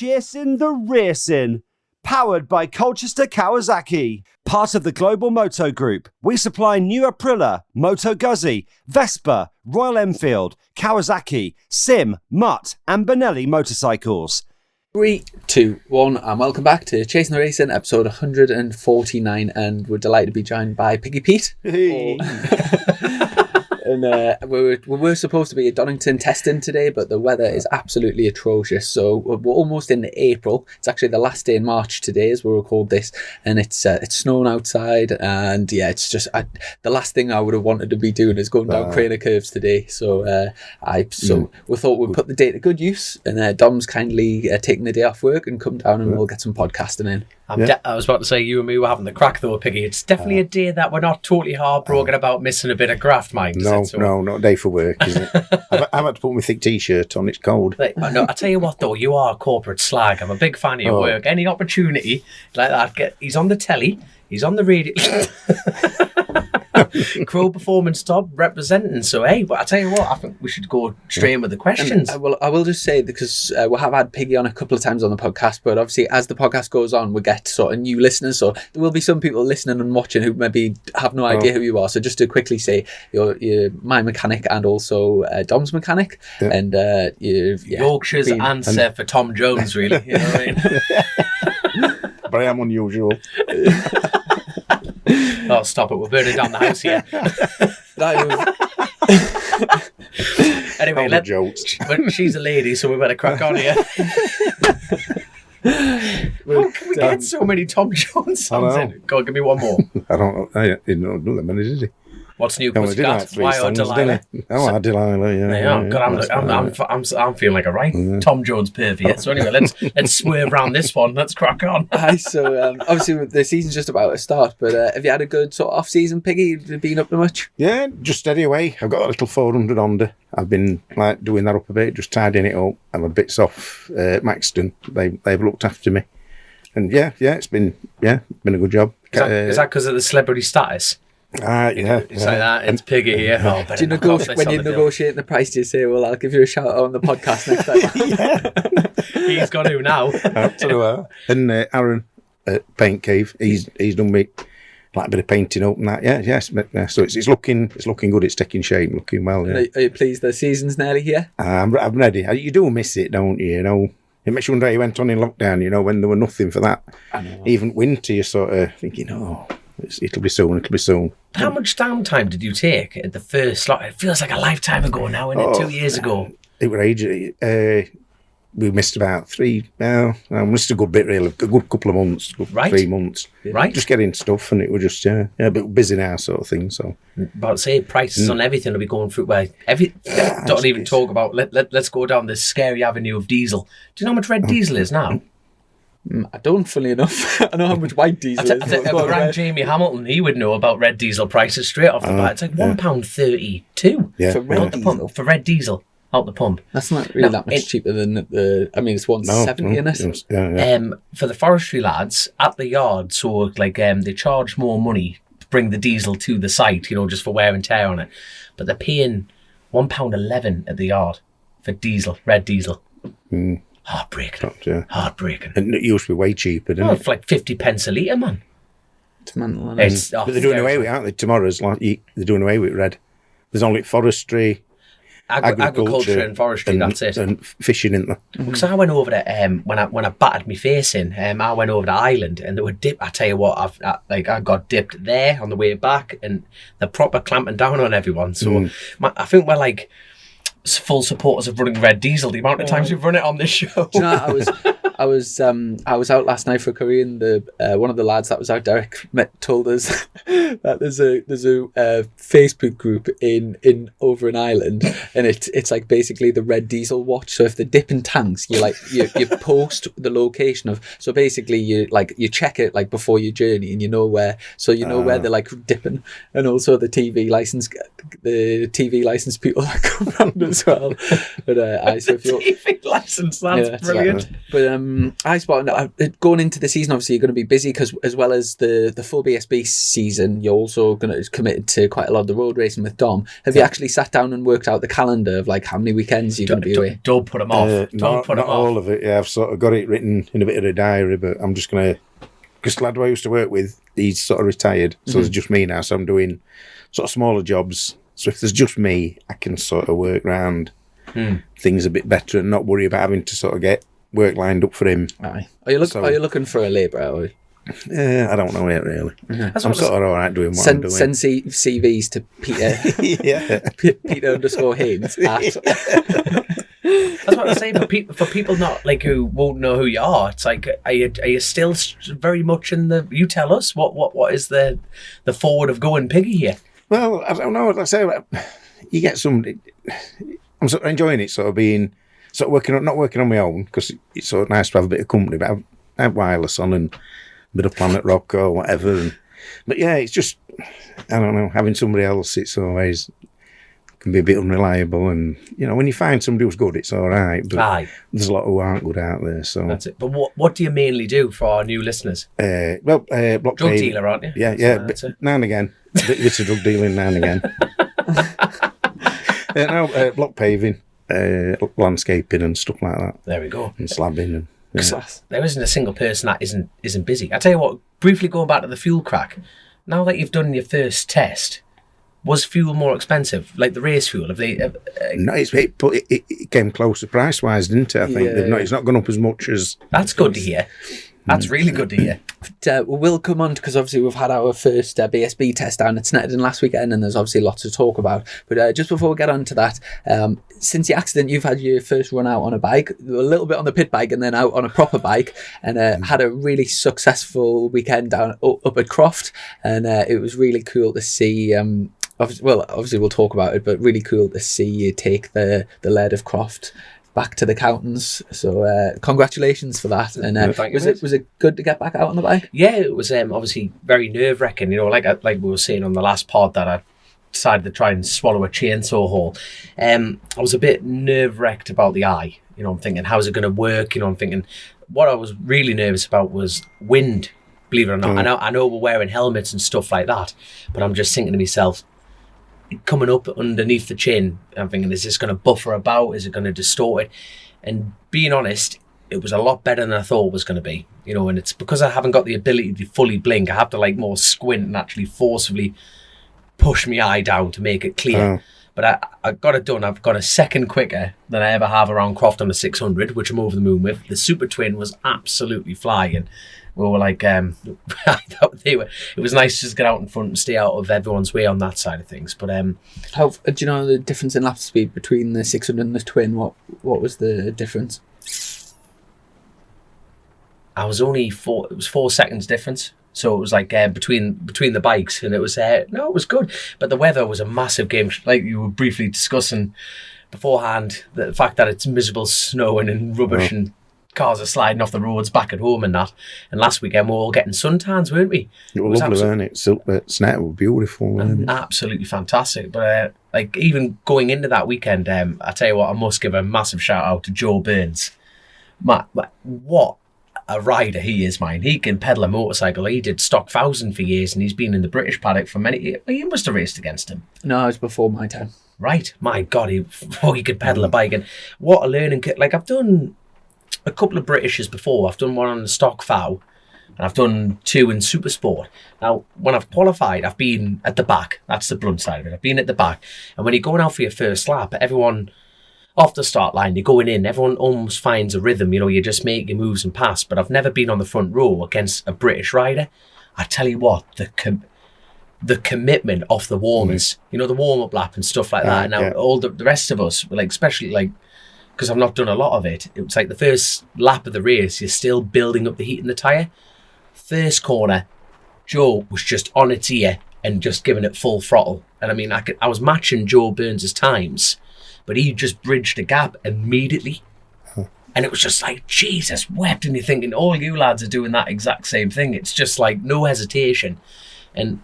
Chasin the Racin, powered by Colchester Kawasaki. Part of the Global Moto Group, we supply new Aprilia, Moto Guzzi, Vespa, Royal Enfield, Kawasaki, Sim, Mutt and Benelli motorcycles. 3, 2, 1, and welcome back to Chasin the Racin, episode 149, and we're delighted to be joined by Piggy Pete. Hey. And we were supposed to be at Donington testing today, but the weather is absolutely atrocious. So we're almost into April. It's actually the last day in March today as we record this, and it's snowing outside. And yeah, it's just the last thing I would have wanted to be doing is going down Craner Curves today. So we thought we'd put the day to good use, and Dom's kindly taking the day off work and come down and we'll get some podcasting in. I was about to say, you and me were having the crack though, Piggy. It's definitely a day that we're not totally heartbroken about missing a bit of graft, Mike. No, not a day for work, is it? I've had to put my thick t-shirt on, it's cold. No, I tell you what though, you are a corporate slag. I'm a big fan of your work. Any opportunity like that, he's on the telly, he's on the radio. Crow Performance Top representing. So hey, but I tell you what, I think we should go straight in with the questions. And, I will just say, because we have had Piggy on a couple of times on the podcast, but obviously as the podcast goes on, we get sort of new listeners. So there will be some people listening and watching who maybe have no idea who you are. So just to quickly say, you're my mechanic and also Dom's mechanic, and Yorkshire's answer for Tom Jones, really. You know what I mean? But I am unusual. Oh, stop it. We're burning down the house here. Anyway, she's a lady, so we better crack on here. How can we get so many Tom Jones songs in? Go on, give me one more. I don't know. I didn't know that many, did he? What's new, Pussycat? Why or Delilah? Delilah, yeah. I'm feeling like a right Tom Jones pervert. So anyway, let's swerve around this one. Let's crack on. So obviously the season's just about to start, but have you had a good sort of off-season, Piggy? Have you been up to much? Yeah, just steady away. I've got a little 400 Honda. I've been like doing that up a bit, just tidying it up. I'm a bit off Maxton. They've looked after me, and it's been a good job. Is that because of the celebrity status? It's like that. It's Piggy here. Do you negotiate the price? Do you say, well, I'll give you a shout out on the podcast next time? He's got to now. Absolutely. And Aaron at Paint Cave, he's done me like a bit of painting up and that. Yes. So it's looking good. It's taking shape, looking well. Yeah. Are you pleased the season's nearly here? I'm ready. You do miss it, don't you? You know. It makes you wonder how you went on in lockdown. You know, when there were nothing for that. I know. Even winter, you're sort of thinking, it'll be soon. How much downtime did you take at the first slot? It feels like a lifetime ago now, isn't it? 2 years ago. It was ages. We missed about 3. We missed a good bit, really. A good couple of months, 3 months. Right. Just getting stuff, and it was just a bit busy now, sort of thing. So, but say prices on everything will be going through. Well, don't even talk about. Let's go down this scary avenue of diesel. Do you know how much red diesel is now? I don't, funny enough. I know how much white diesel is. If I rang Jamie Hamilton, he would know about red diesel prices straight off the bat. It's like £1.32 for red diesel out the pump. That's not really that much cheaper than it's 170 in it. For the forestry lads at the yard, so they charge more money to bring the diesel to the site, just for wear and tear on it. But they're paying £1.11 at the yard for red diesel. Heartbreaking. Heartbreaking. And it used to be way cheaper, didn't it? It's like 50 pence a litre, man. It's mental. But they're doing away with it, aren't they? Tomorrow's they're doing away with red. There's only forestry, agriculture and forestry. That's it. And fishing, isn't there? Because I went over to when I battered my face in, I went over to Ireland and they were I tell you what, I got dipped there on the way back, and they're proper clamping down on everyone. So I think we're like full supporters of running red diesel. The amount of times we've run it on this show. Do you know, I was out last night for a curry, and one of the lads that was out, Derek, told us that there's a Facebook group in over in Ireland, and it's like basically the red diesel watch. So if they're dipping tanks, you post the location of. So basically you check it like before your journey, and you know where. So you know where they're like dipping, and also the TV license people that come around as well. But so if you're TV license, that's brilliant. But I spot going into the season. Obviously, you're going to be busy because, as well as the full BSB season, you're also going to committed to quite a lot of the road racing with Dom. Have you actually sat down and worked out the calendar of like how many weekends you're going to be away? Don't put them off. Not all of it. Yeah, I've sort of got it written in a bit of a diary, but I'm just going to. Because the lad who I used to work with, he's sort of retired, so it's just me now. So I'm doing sort of smaller jobs. So if there's just me, I can sort of work around things a bit better and not worry about having to sort of get work lined up for him. Aye. Are you looking for a labourer? I don't know yet really. I'm sort of all right doing what I'm doing. Send CVs to Peter. Peter_Haynes. That's what I say. For people not like who won't know who you are, it's like, are you still very much in the? You tell us what is the forward of going Piggy here? Well, I don't know. Like I say, you get some. I'm sort of enjoying it, sort of being sort of not working on my own, because it's sort of nice to have a bit of company. But I have wireless on and a bit of Planet Rock or whatever. But yeah, it's just, I don't know, having somebody else, it's always can be a bit unreliable. And when you find somebody who's good, it's all right. But there's a lot who aren't good out there. So that's it. But what do you mainly do for our new listeners? Block drug dealer, aren't you? Yeah. Now and again, bits of drug dealing now and again. Block paving, landscaping and stuff like that. There we go. And slabbing and. Yeah. There isn't a single person that isn't busy. I tell you what, briefly going back to the fuel crack, now that you've done your first test, was fuel more expensive, like the race fuel? No, it came closer price wise, didn't it? I think it's not gone up as much as. That's good to hear. That's really good to hear. We'll come on because obviously we've had our first BSB test down at Snetterton last weekend, and there's obviously lots to talk about. But just before we get on to that, since the accident, you've had your first run out on a bike, a little bit on the pit bike, and then out on a proper bike, and had a really successful weekend down up at Croft, and it was really cool to see. Obviously we'll talk about it, but really cool to see you take the lead of Croft back to the Countons. So congratulations for that. And was it good to get back out on the bike? Yeah, it was obviously very nerve-wracking. Like we were saying on the last pod that I decided to try and swallow a chainsaw hole. I was a bit nerve-wracked about the eye. I'm thinking, how's it going to work? I'm thinking, what I was really nervous about was wind, believe it or not. I know we're wearing helmets and stuff like that, but I'm just thinking to myself, coming up underneath the chin, I'm thinking, is this going to buffer about? Is it going to distort it? And being honest, it was a lot better than I thought it was going to be. And it's because I haven't got the ability to fully blink. I have to more squint and actually forcibly push my eye down to make it clear. But I got it done. I've got a second quicker than I ever have around Croft on the 600, which I'm over the moon with. The Super Twin was absolutely flying. We were like, it was nice to just get out in front and stay out of everyone's way on that side of things. But how do you know the difference in lap speed between the 600 and the Twin? What was the difference? I was only it was 4 seconds difference. So it was between the bikes, and it was it was good. But the weather was a massive game, like you were briefly discussing beforehand. The fact that it's miserable, snowing and rubbish, and cars are sliding off the roads back at home and that. And last weekend we were all getting suntans, weren't we? It was lovely, weren't it? Snetterton was beautiful, wasn't it? Absolutely fantastic. But even going into that weekend, I tell you what, I must give a massive shout out to Joe Burns. What a rider he is, man. He can pedal a motorcycle. He did stock 1000 for years, and he's been in the British paddock for many years. You must have raced against him. No, it was before my time. Right. My God, he could pedal a bike. And what a learning. I've done a couple of Britishes before. I've done one on the stock foul, and I've done 2 in super sport. Now, when I've qualified, I've been at the back. That's the blunt side of it. I've been at the back. And when you're going out for your first lap, everyone off the start line, you're going in, everyone almost finds a rhythm. You just make your moves and pass. But I've never been on the front row against a British rider. I tell you what, the commitment off the warmers, the warm-up lap and stuff like that. Now, all the rest of us, especially because I've not done a lot of it, it was the first lap of the race, you're still building up the heat in the tyre. First corner, Joe was just on its ear and just giving it full throttle. And I mean, I was matching Joe Burns' times, but he just bridged the gap immediately. And it was just Jesus wept. And you're thinking, all you lads are doing that exact same thing. It's just no hesitation. And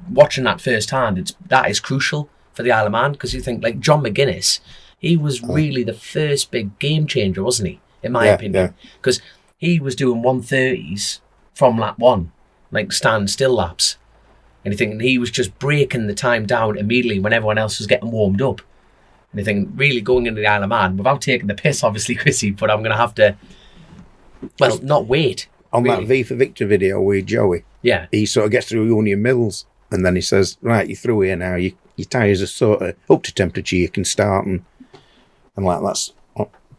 watching that firsthand, that is crucial for the Isle of Man, because you think John McGuinness, he was really the first big game changer, wasn't he? in my opinion, because he was doing 130s from lap 1, like stand-still laps. And you think he was just breaking the time down immediately when everyone else was getting warmed up. And you think, really going into the Isle of Man, without taking the piss, obviously, Chrissy, but I'm going to have to, well, not wait. On that V for Victor video with Joey, he sort of gets through Union Mills, and then he says, right, you're through here now, your tyres are sort of up to temperature, you can start, and like that's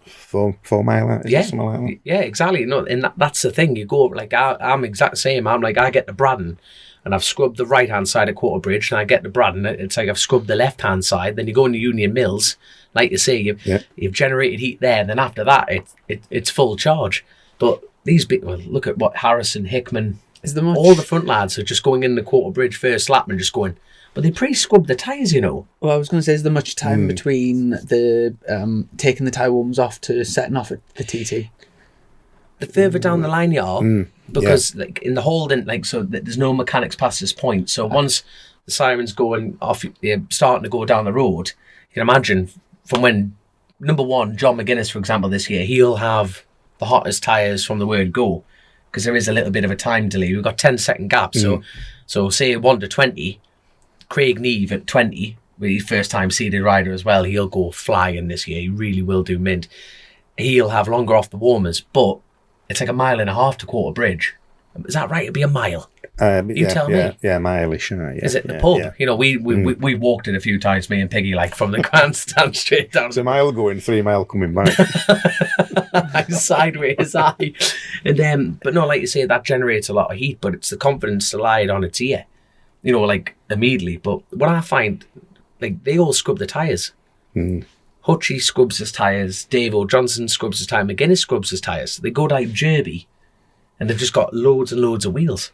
4 mile out, something like that. Yeah, exactly. No, and that's the thing. You go, like, I'm exact same. I'm like, I get to Braddon, and I've scrubbed the right-hand side of Quarter Bridge, and I get to Braddon, it's like I've scrubbed the left-hand side, then you go into Union Mills, like you say, you've generated heat there, and then after that, it's full charge. But these big, well, look at what Harrison, Hickman, all the front lads are just going in the Quarter Bridge first lap and just going, but they pre-scrubbed the tyres, you know. Well, I was going to say, is there much time between the taking the tyre warmers off to setting off at the TT? The further down the line you are, because like in the holding, like, so there's no mechanics past this point. So once the siren's going off, you're starting to go down the road, you can imagine from when, number one, John McGuinness, for example, this year, he'll have the hottest tyres from the word go, because there is a little bit of a time delay. We've got 10-second gap. So say 1 to 20, Craig Neve at 20, with his first time seeded rider as well, he'll go flying this year. He really will do mint. He'll have longer off the warmers, but it's like 1.5 miles to Quarter Bridge. Is that right? It'd be a mile. You tell me. Yeah, mile-ish. Is it the pub? Yeah. You know, we walked it a few times, me and Piggy, like from the grandstand straight down. It's 1 mile going, 3 mile coming back. Sideways, aye. And but no, like you say, that generates a lot of heat, but it's the confidence to lie it on its ear. You know, like immediately. But what I find, like, they all scrub the tyres. Hutchie scrubs his tyres, Dave O'Johnson scrubs his tyres, McGuinness scrubs his tyres. They go like Derby, and they've just got loads and loads of wheels.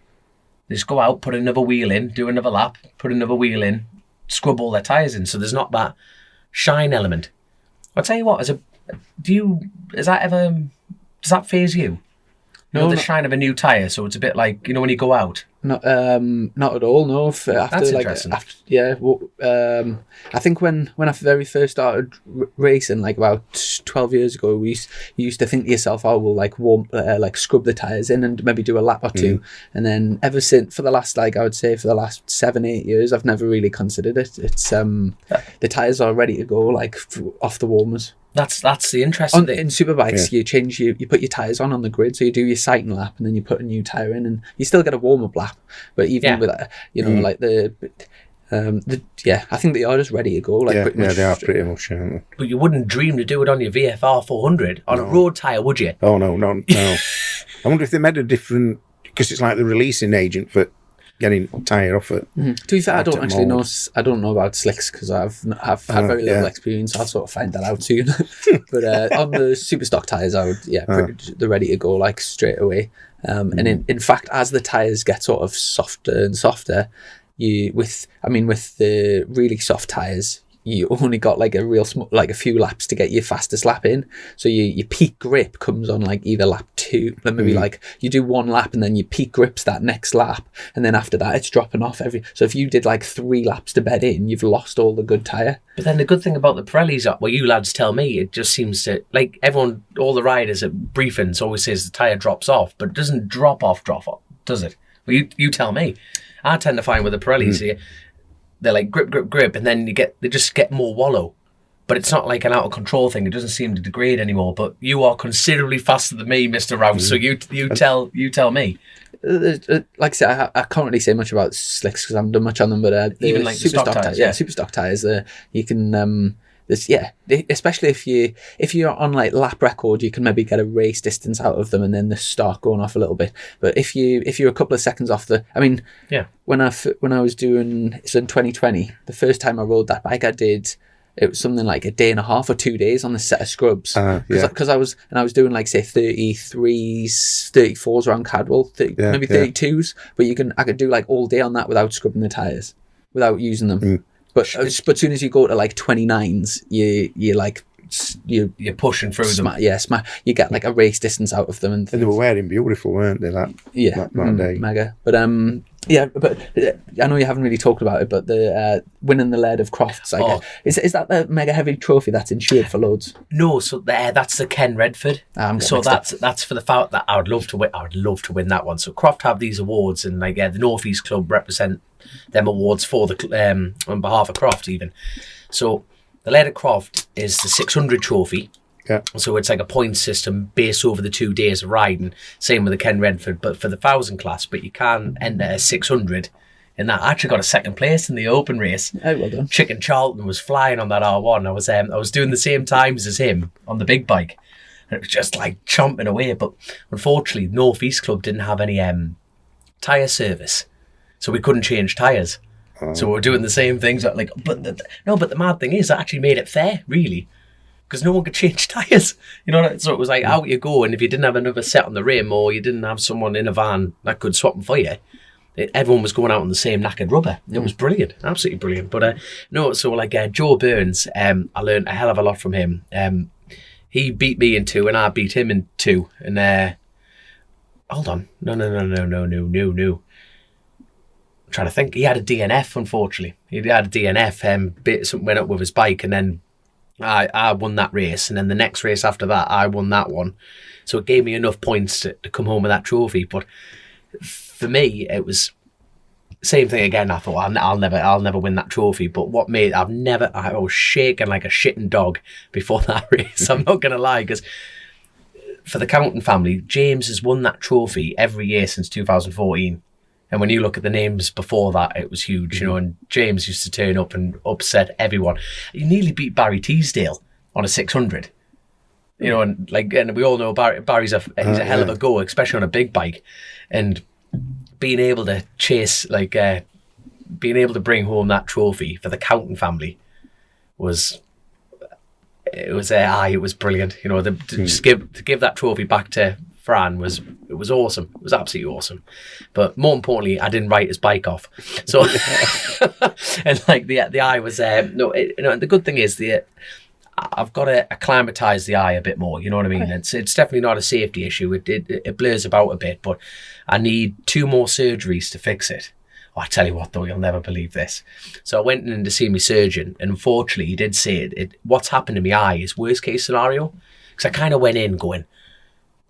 They just go out, put another wheel in, do another lap, put another wheel in, scrub all their tyres in. So there's not that shine element. I'll tell you what, does that faze you? No, the shine of a new tyre, so it's a bit like, you know, when you go out. Not at all. No. That's interesting. I think when I very first started racing, like about 12 years ago, you used to think to yourself, "Oh, we'll like scrub the tyres in and maybe do a lap or two." And then ever since, for the last 7-8 years, I've never really considered it. It's the tyres are ready to go, like off the warmers. That's the interesting thing. In superbikes, you put your tyres on the grid, so you do your sighting lap and then you put a new tyre in, and you still get a warm-up lap. But even with like I think they are just ready to go. Like they are pretty much. But you wouldn't dream to do it on your VFR 400 on a road tyre, would you? Oh no. I wonder if they made a different, because it's like the releasing agent for getting tyre off it. To be fair, I don't actually know. I don't know about slicks because I've had very little experience. I'll sort of find that out soon. But on the super stock tyres, I would they're ready to go like straight away. And in fact, as the tyres get sort of softer and softer, with the really soft tyres, you only got like a few laps to get your fastest lap in. So your peak grip comes on like either lap 2, but maybe like you do 1 lap and then your peak grip's that next lap, and then after that it's dropping off so if you did like 3 laps to bed in, you've lost all the good tyre. But then the good thing about the Pirellis, well, you lads tell me, it just seems to, like, everyone, all the riders at briefings always says the tyre drops off, but it doesn't drop off, does it? Well, you tell me. I tend to find with the Pirellis, they're like grip, and then they just get more wallow. But it's not like an out of control thing. It doesn't seem to degrade anymore. But you are considerably faster than me, Mr. Rouse. So you tell me. Like I say, I can't really say much about slicks because I haven't done much on them. But even like super stock tyres, super stock tyres. You can especially if you're on like lap record, you can maybe get a race distance out of them, and then they start going off a little bit. But if you're a couple of seconds off when I was doing, so in 2020, the first time I rode that bike, it was something like a day and a half or 2 days on the set of scrubs, because I was doing like say 33s, 34s around Cadwell, maybe 32s, but I could do like all day on that without scrubbing the tyres, without using them. But as soon as you go to like 29s, you're pushing through them. You get like a race distance out of them, and they were wearing beautiful, weren't they? That day, mega. But Yeah, but I know you haven't really talked about it, but the winning the Laird of Crofts, I guess. Is that the mega heavy trophy that's insured for loads? No, so that's the Ken Redford. So that's for the fact that I would love to win. I would love to win that one. So Croft have these awards, and like the North East Club represent them awards for the on behalf of Croft even. So the Laird of Croft is the 600 trophy. Yeah. So it's like a point system based over the 2 days of riding. Same with the Ken Redford, but for the 1,000 class. But you can enter a 600 in that. I actually got a second place in the open race. Oh, well done. Chicken Charlton was flying on that R1. I was doing the same times as him on the big bike. And it was just like chomping away. But unfortunately, North East Club didn't have any tyre service. So we couldn't change tyres. So we were doing the same things. But the mad thing is, that actually made it fair, really. Because no one could change tyres, so it was like out you go, and if you didn't have another set on the rim, or you didn't have someone in a van that could swap them for you, everyone was going out on the same knackered rubber. It was brilliant, absolutely brilliant. But Joe Burns, I learned a hell of a lot from him. He beat me in 2, and I beat him in 2. And hold on, no. I'm trying to think. He had a DNF, unfortunately. He had a DNF. Something went up with his bike, and then I won that race, and then the next race after that, I won that one. So it gave me enough points to come home with that trophy. But for me, it was same thing again. I thought I'll never win that trophy. But what made I was shaking like a shitting dog before that race. I'm not gonna lie, because for the Counting family, James has won that trophy every year since 2014. And when you look at the names before that, it was huge, and James used to turn up and upset everyone. He nearly beat Barry Teasdale on a 600, and we all know Barry's he's a hell of a go, especially on a big bike. And being able to chase, being able to bring home that trophy for the Counting family was brilliant. To give that trophy back to Fran was awesome. It was absolutely awesome. But more importantly, I didn't write his bike off. So and the eye was the good thing is I've got to acclimatise the eye a bit more. You know what I mean? Okay. It's definitely not a safety issue. It blurs about a bit, but I need 2 more surgeries to fix it. Oh, I tell you what, though, you'll never believe this. So I went in to see my surgeon, and unfortunately, he did say what's happened to my eye is worst case scenario. Because I kind of went in going,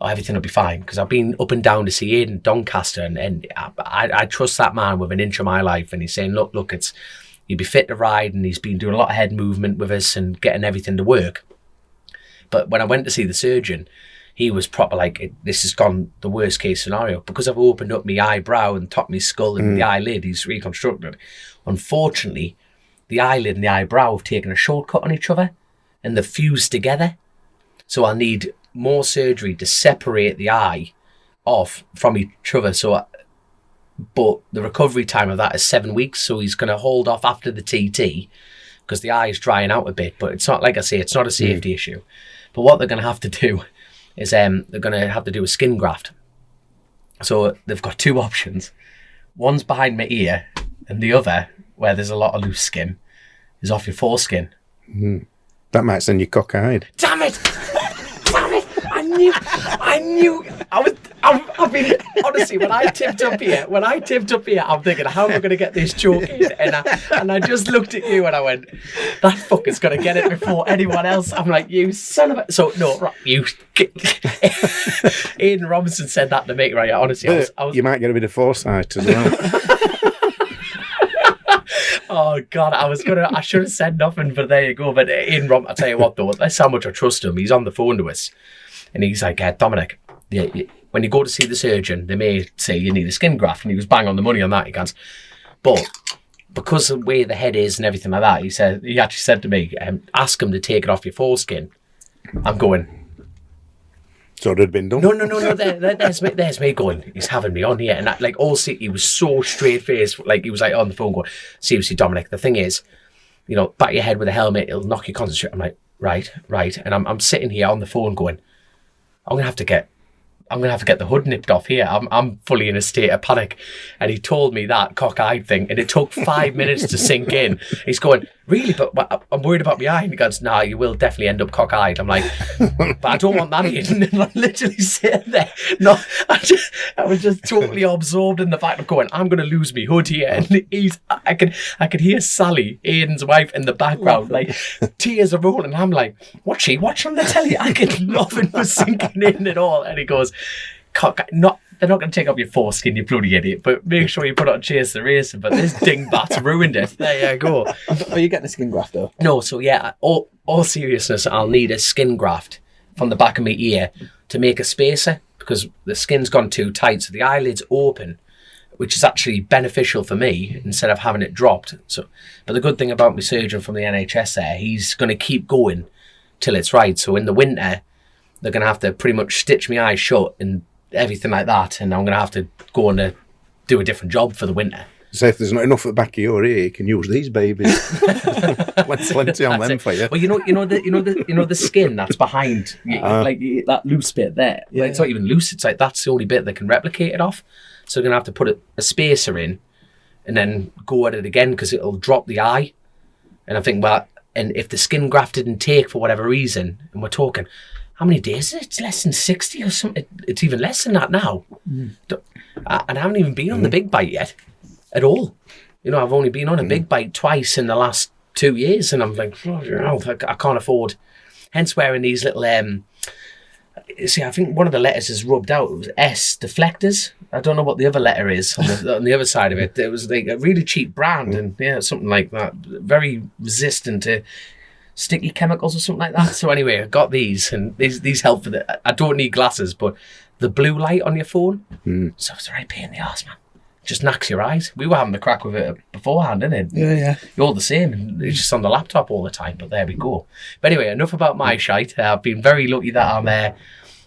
everything will be fine, because I've been up and down to see Aidan Doncaster, and I trust that man with an inch of my life, and he's saying, look, he'd be fit to ride, and he's been doing a lot of head movement with us and getting everything to work. But when I went to see the surgeon, he was proper this has gone the worst case scenario, because I've opened up my eyebrow and top my skull and the eyelid, he's reconstructed. Unfortunately, the eyelid and the eyebrow have taken a shortcut on each other, and they're fused together. So I'll need more surgery to separate the eye off from each other. But the recovery time of that is 7 weeks. So he's going to hold off after the TT because the eye is drying out a bit. But it's not, like I say, it's not a safety issue. But what they're going to have to do is they're going to have to do a skin graft. So they've got 2 options. One's behind my ear, and the other, where there's a lot of loose skin, is off your foreskin. That might send you cockeyed. Damn it! I knew. I've been, honestly, when I tipped up here, I'm thinking, how am I going to get this joke in? And I just looked at you and I went, that fucker's going to get it before anyone else. I'm like, you son of a... So, no, you... Aidan Robinson said that to me, right? Honestly, I was... You might get a bit of foresight as well. Oh, God, I should have said nothing, but there you go. But Aidan Robinson, I'll tell you what, though, that's how much I trust him. He's on the phone to us. And he's like, Dominic, when you go to see the surgeon, they may say you need a skin graft. And he was bang on the money on that. He goes, but because of the way the head is and everything like that, he actually said to me, ask him to take it off your foreskin. I'm going, so it had been done? No. There's me going, he's having me on here. And he was so straight-faced. He was on the phone going, seriously, Dominic, the thing is, bat your head with a helmet, it'll knock you concentrate. I'm like, right. And I'm sitting here on the phone going, I'm going to have to get I'm going to have to get the hood nipped off here. I'm fully in a state of panic. And he told me that cockeyed thing, and it took 5 minutes to sink in. He's going, really? But I'm worried about my eye. And he goes, nah, you will definitely end up cockeyed. I'm like, but I don't want that in. And I'm literally sitting there. No, I was just totally absorbed in the fact of going, I'm going to lose my hood here. And I could hear Sally, Aiden's wife, in the background, like tears are rolling. I'm like, what's she watching on the telly? I could nothing was sinking in at all. And he goes, they're not going to take up your foreskin, you bloody idiot, but make sure you put on Chasin the Racin. But this dingbat's ruined it. There you go. Are you getting a skin graft though? No, so yeah, all seriousness, I'll need a skin graft from the back of my ear to make a spacer, because the skin's gone too tight, so the eyelid's open, which is actually beneficial for me instead of having it dropped. So, but the good thing about my surgeon from the NHS there, he's going to keep going till it's right. So in the winter, they're going to have to pretty much stitch my eyes shut and everything like that, and I'm going to have to go and do a different job for the winter. So if there's not enough at the back of your ear, you can use these babies. Plenty on them for you. Well, you know the skin that's behind, that loose bit there. Yeah. It's not even loose. It's like that's the only bit that can replicate it off. So they're gonna have to put a spacer in, and then go at it again because it'll drop the eye. And I think, well, and if the skin graft didn't take for whatever reason, and we're talking, how many days is it? It's less than 60 or something. It's even less than that now. And I haven't even been on the big bite yet. At all. You know, I've only been on a big bite twice in the last 2 years, and I'm like, I can't afford. Hence wearing these little, see, I think one of the letters is rubbed out. It was S, deflectors. I don't know what the other letter is on the other side of it. It was like a really cheap brand, and yeah, something like that. Very resistant to sticky chemicals or something like that. So anyway, I got these, and these help for I don't need glasses, but the blue light on your phone, so it's a right pain in the arse, man. Just knacks your eyes. We were having the crack with it beforehand, innit? Yeah. You're the same. And it's just on the laptop all the time, but there we go. But anyway, enough about my shite. I've been very lucky that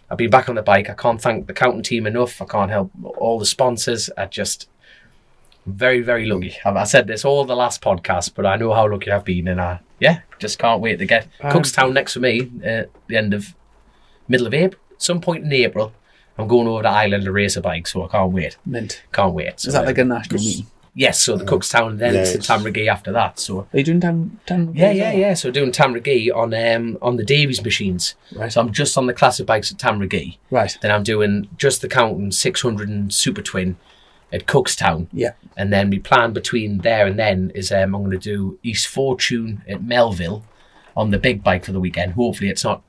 I've been back on the bike. I can't thank the counting team enough. I can't help all the sponsors. Very, very lucky. I said this all the last podcast, but I know how lucky I've been, and I just can't wait to get Cookstown next for me at the middle of April. Some point in April. I'm going over to Ireland to race a bike, so I can't wait. Mint. Can't wait. So, is that like a national meeting? Yes, so the Cookstown, and then it's the Tamragee after that. So are you doing Tamragee? Yeah. So doing Tamragee on the Davies machines. Right. So I'm just on the classic bikes at Tamragee. Right. Then I'm doing just the Counting 600 and Super Twin at Cookstown. Yeah. And then my plan between there and then is I'm going to do East Fortune at Melville on the big bike for the weekend. Hopefully it's not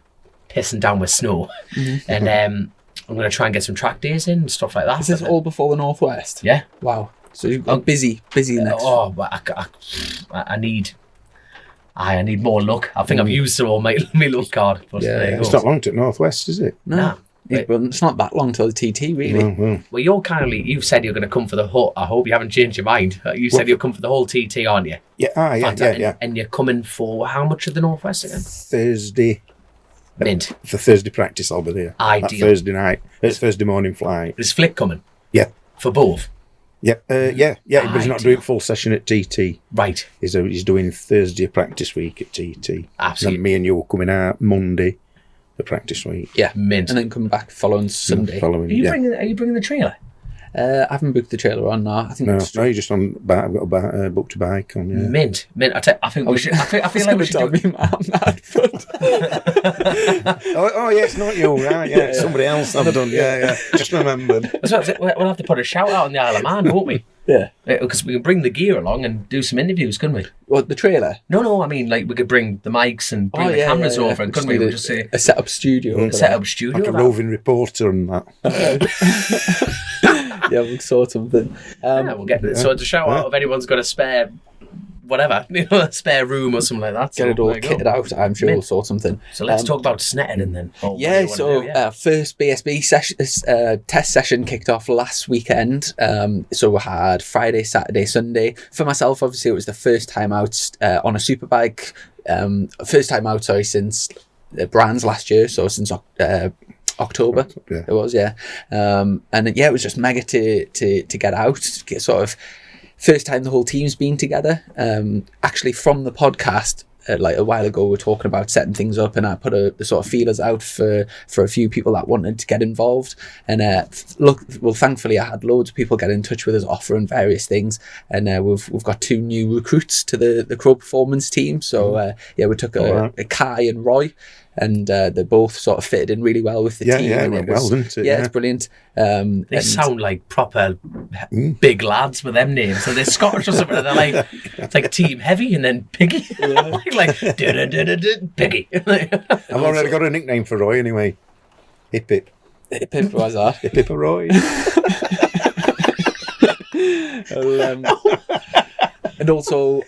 pissing down with snow. Mm-hmm. And I'm going to try and get some track days in and stuff like that. Is this all before the Northwest? Yeah. Wow. So you've got busy next. But I need more luck. I think I've used all my luck card. But it's not long to Northwest, is it? No. It's not that long till the TT, really. Well, you've said you're going to come for the whole. I hope you haven't changed your mind. You said you'll come for the whole TT, aren't you? Yeah. Yeah. And you're coming for how much of the Northwest again? Thursday. Mint. For Thursday practice, I'll be there. Ideal. Thursday night. It's Thursday morning flight. Is Flick coming? Yeah. For both? Yeah. But he's not doing full session at TT. Right. He's doing Thursday practice week at TT. Absolutely. And me and you are coming out Monday, the practice week. Yeah. Mint. And then coming back following Sunday. Are you bringing the trailer? I haven't booked the trailer on. No, I think you're just on. I've got booked a bike on. Yeah. Mint. I think we should. I feel like we should. It's not you, right? Yeah, it's somebody else. I've done. Yeah. Just remembered. We'll have to put a shout out on the Isle of Man, won't we? Yeah. Because we can bring the gear along and do some interviews, couldn't we? What, the trailer? No, I mean, like, we could bring the mics and bring the cameras over, and couldn't we? We'll just say a set-up studio. Like a roving reporter and that. Yeah, we'll sort something. We'll get it. So it's a shout out if anyone's got a spare, whatever, a spare room or something like that. Get it all kitted out. I'm sure we'll sort something. So let's talk about snetting then. First BSB session, test session kicked off last weekend. So we had Friday, Saturday, Sunday. For myself, obviously, it was the first time out on a superbike. First time out, since Brands last year. So since October. It was, yeah. And it was just mega to get out, sort of first time the whole team's been together. Actually, from the podcast, like a while ago, we were talking about setting things up, and I put the sort of feelers out for a few people that wanted to get involved. And thankfully I had loads of people get in touch with us offering various things, and we've got 2 new recruits to the Crow Performance team. So we took a Kai and Roy, and they both sort of fitted in really well with the team. Yeah, and it well, didn't it? Yeah, it's brilliant. They sound like proper big lads with them names. So they're Scottish or something. And they're like, it's like Team Heavy and then Piggy. Like, Piggy. I've already got a nickname for Roy anyway. Hip Hip. Hip Hip, what's that? Hip Hip Roy. And also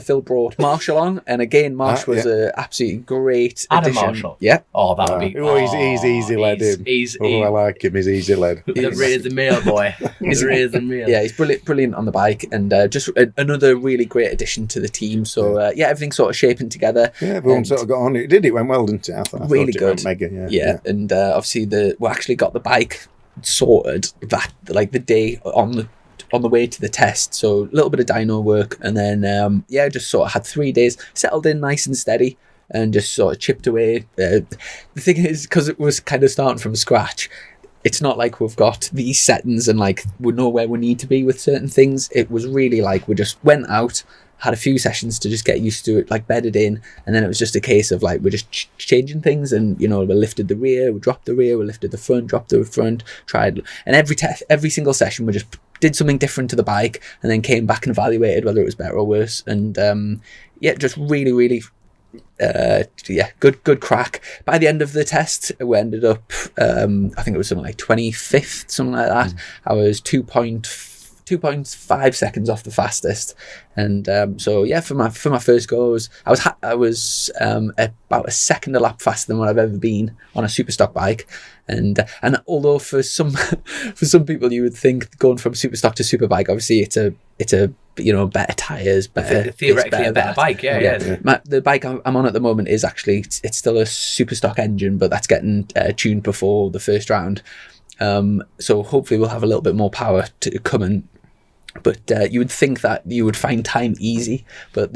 Phil brought Marsh along, and again Marsh was an absolutely great Adam addition. Marshall. Yeah. Oh, that would be. He's easy lad. I like him. He's easy lad. The raise the mail boy. He's raise the mail. Yeah, he's brilliant on the bike, and just another really great addition to the team. So everything's sort of shaping together. Yeah, everyone sort of got on. It went well, didn't it? I thought Really it good. went mega. Yeah. And obviously we actually got the bike sorted that like the day on the way to the test, so a little bit of dyno work, and then just sort of had 3 days, settled in nice and steady, and just sort of chipped away. The thing is, because it was kind of starting from scratch, it's not like we've got these settings and like we know where we need to be with certain things. It was really like we just went out, had a few sessions to just get used to it, like bedded in, and then it was just a case of like we're just changing things, and we lifted the rear, we dropped the rear, we lifted the front, dropped the front, tried, and every single session we just did something different to the bike, and then came back and evaluated whether it was better or worse. And just really good crack. By the end of the test, we ended up I think it was something like 25th, something like that. I was 2.5 seconds off the fastest, and for my first go, I was about a second a lap faster than what I've ever been on a super stock bike. And although for some people you would think going from super stock to super bike, obviously it's a better tires, theoretically a better bike. The bike I'm on at the moment is actually it's still a super stock engine, but that's getting tuned before the first round. So hopefully we'll have a little bit more power to come in. But you would think that you would find time easy, but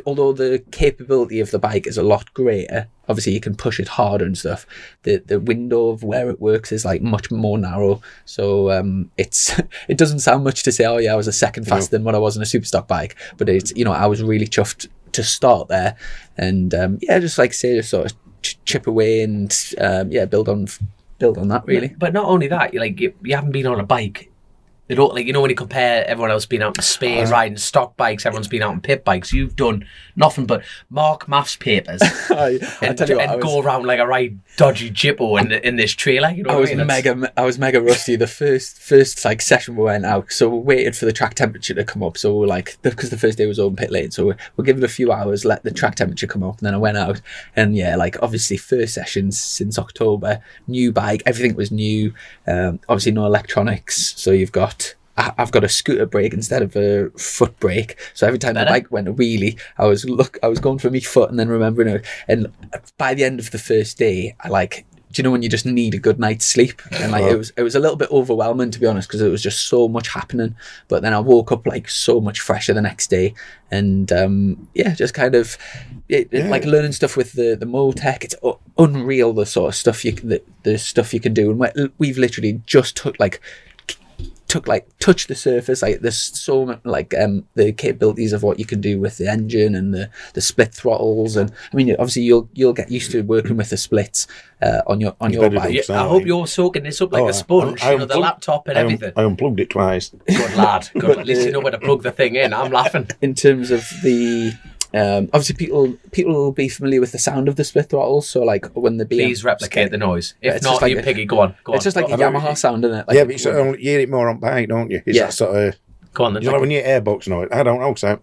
although the capability of the bike is a lot greater, obviously you can push it harder and stuff. The window of where it works is like much more narrow. So it doesn't sound much to say, oh yeah, I was a second faster than what I was on a super stock bike, but it's I was really chuffed to start there, and just like say, just sort of chip away and build on that really. But not only that, you haven't been on a bike. They don't when you compare everyone else being out in Spain riding stock bikes, everyone's been out in pit bikes. You've done nothing but mark maths papers and go around like a right dodgy jippo in this trailer. I was mega rusty. The first like session we went out, so we waited for the track temperature to come up. So we're like, because the first day was open pit lane, so we'll give it a few hours, let the track temperature come up, and then I went out, and obviously first sessions since October, new bike, everything was new. Obviously no electronics, so I've got a scooter brake instead of a foot brake, so every time the bike went a wheelie, I was going for my foot and then remembering it. And by the end of the first day, do you know when you just need a good night's sleep? And it was a little bit overwhelming, to be honest, because it was just so much happening. But then I woke up so much fresher the next day, and just kind of learning stuff with the Motec. It's unreal the sort of stuff the stuff you can do, and we've literally just touch the surface. There's so much the capabilities of what you can do with the engine and the split throttles, and I mean obviously you'll get used to working with the splits on your bike. I hope you're soaking this up like a sponge, the laptop and everything. I unplugged it twice. Good lad. At least you know where to plug the thing in. I'm laughing. In terms of the obviously people will be familiar with the sound of the split throttles, so when the please replicate the noise. If not, Piggy, go on. It's just like a Yamaha sound, isn't it? But you hear it more on bike, don't you? It's that sort of. Go on then. When you hear airbox noise, I don't know. So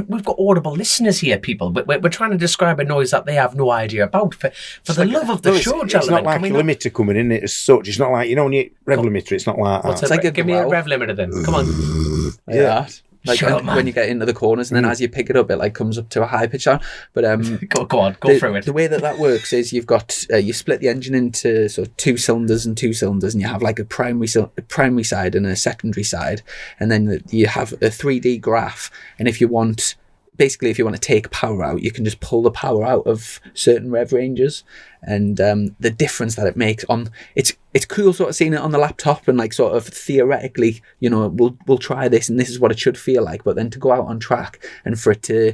we've got audible listeners here, people. But we're trying to describe a noise that they have no idea about. For the love of the show, gentlemen. It's not like a limiter coming in it as such. It's not like when you rev limiter. It's not like that. Give me a rev limiter then. Come on. Yeah. When you get into the corners, and then as you pick it up, it comes up to a high pitch sound. But go on, go through it. The way that works is you've got you split the engine into sort of two cylinders, and you have a primary side and a secondary side, and then you have a 3D graph. And if you want basically, if you want to take power out, you can just pull the power out of certain rev ranges, and the difference that it makes on it's cool sort of seeing it on the laptop and like sort of theoretically, you know, we'll try this and this is what it should feel like, but then to go out on track and for it to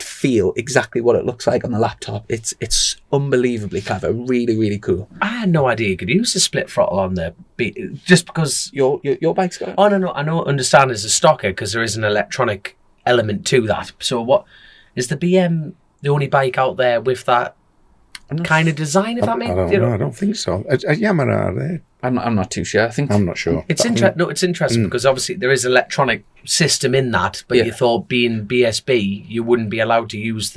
feel exactly what it looks like on the laptop, it's unbelievably clever, really, really cool. I had no idea you could use the split throttle on there, just because your bike's got it? Oh no, I know, understand as a stocker because there is an electronic element to that. So what is the BM the only bike out there with that kind of design? If that makes sense. I don't think so. Yamaha are there. I'm not too sure. I think I'm not sure. It's interesting. No, it's interesting because obviously there is electronic system in that, but you thought being BSB, you wouldn't be allowed to use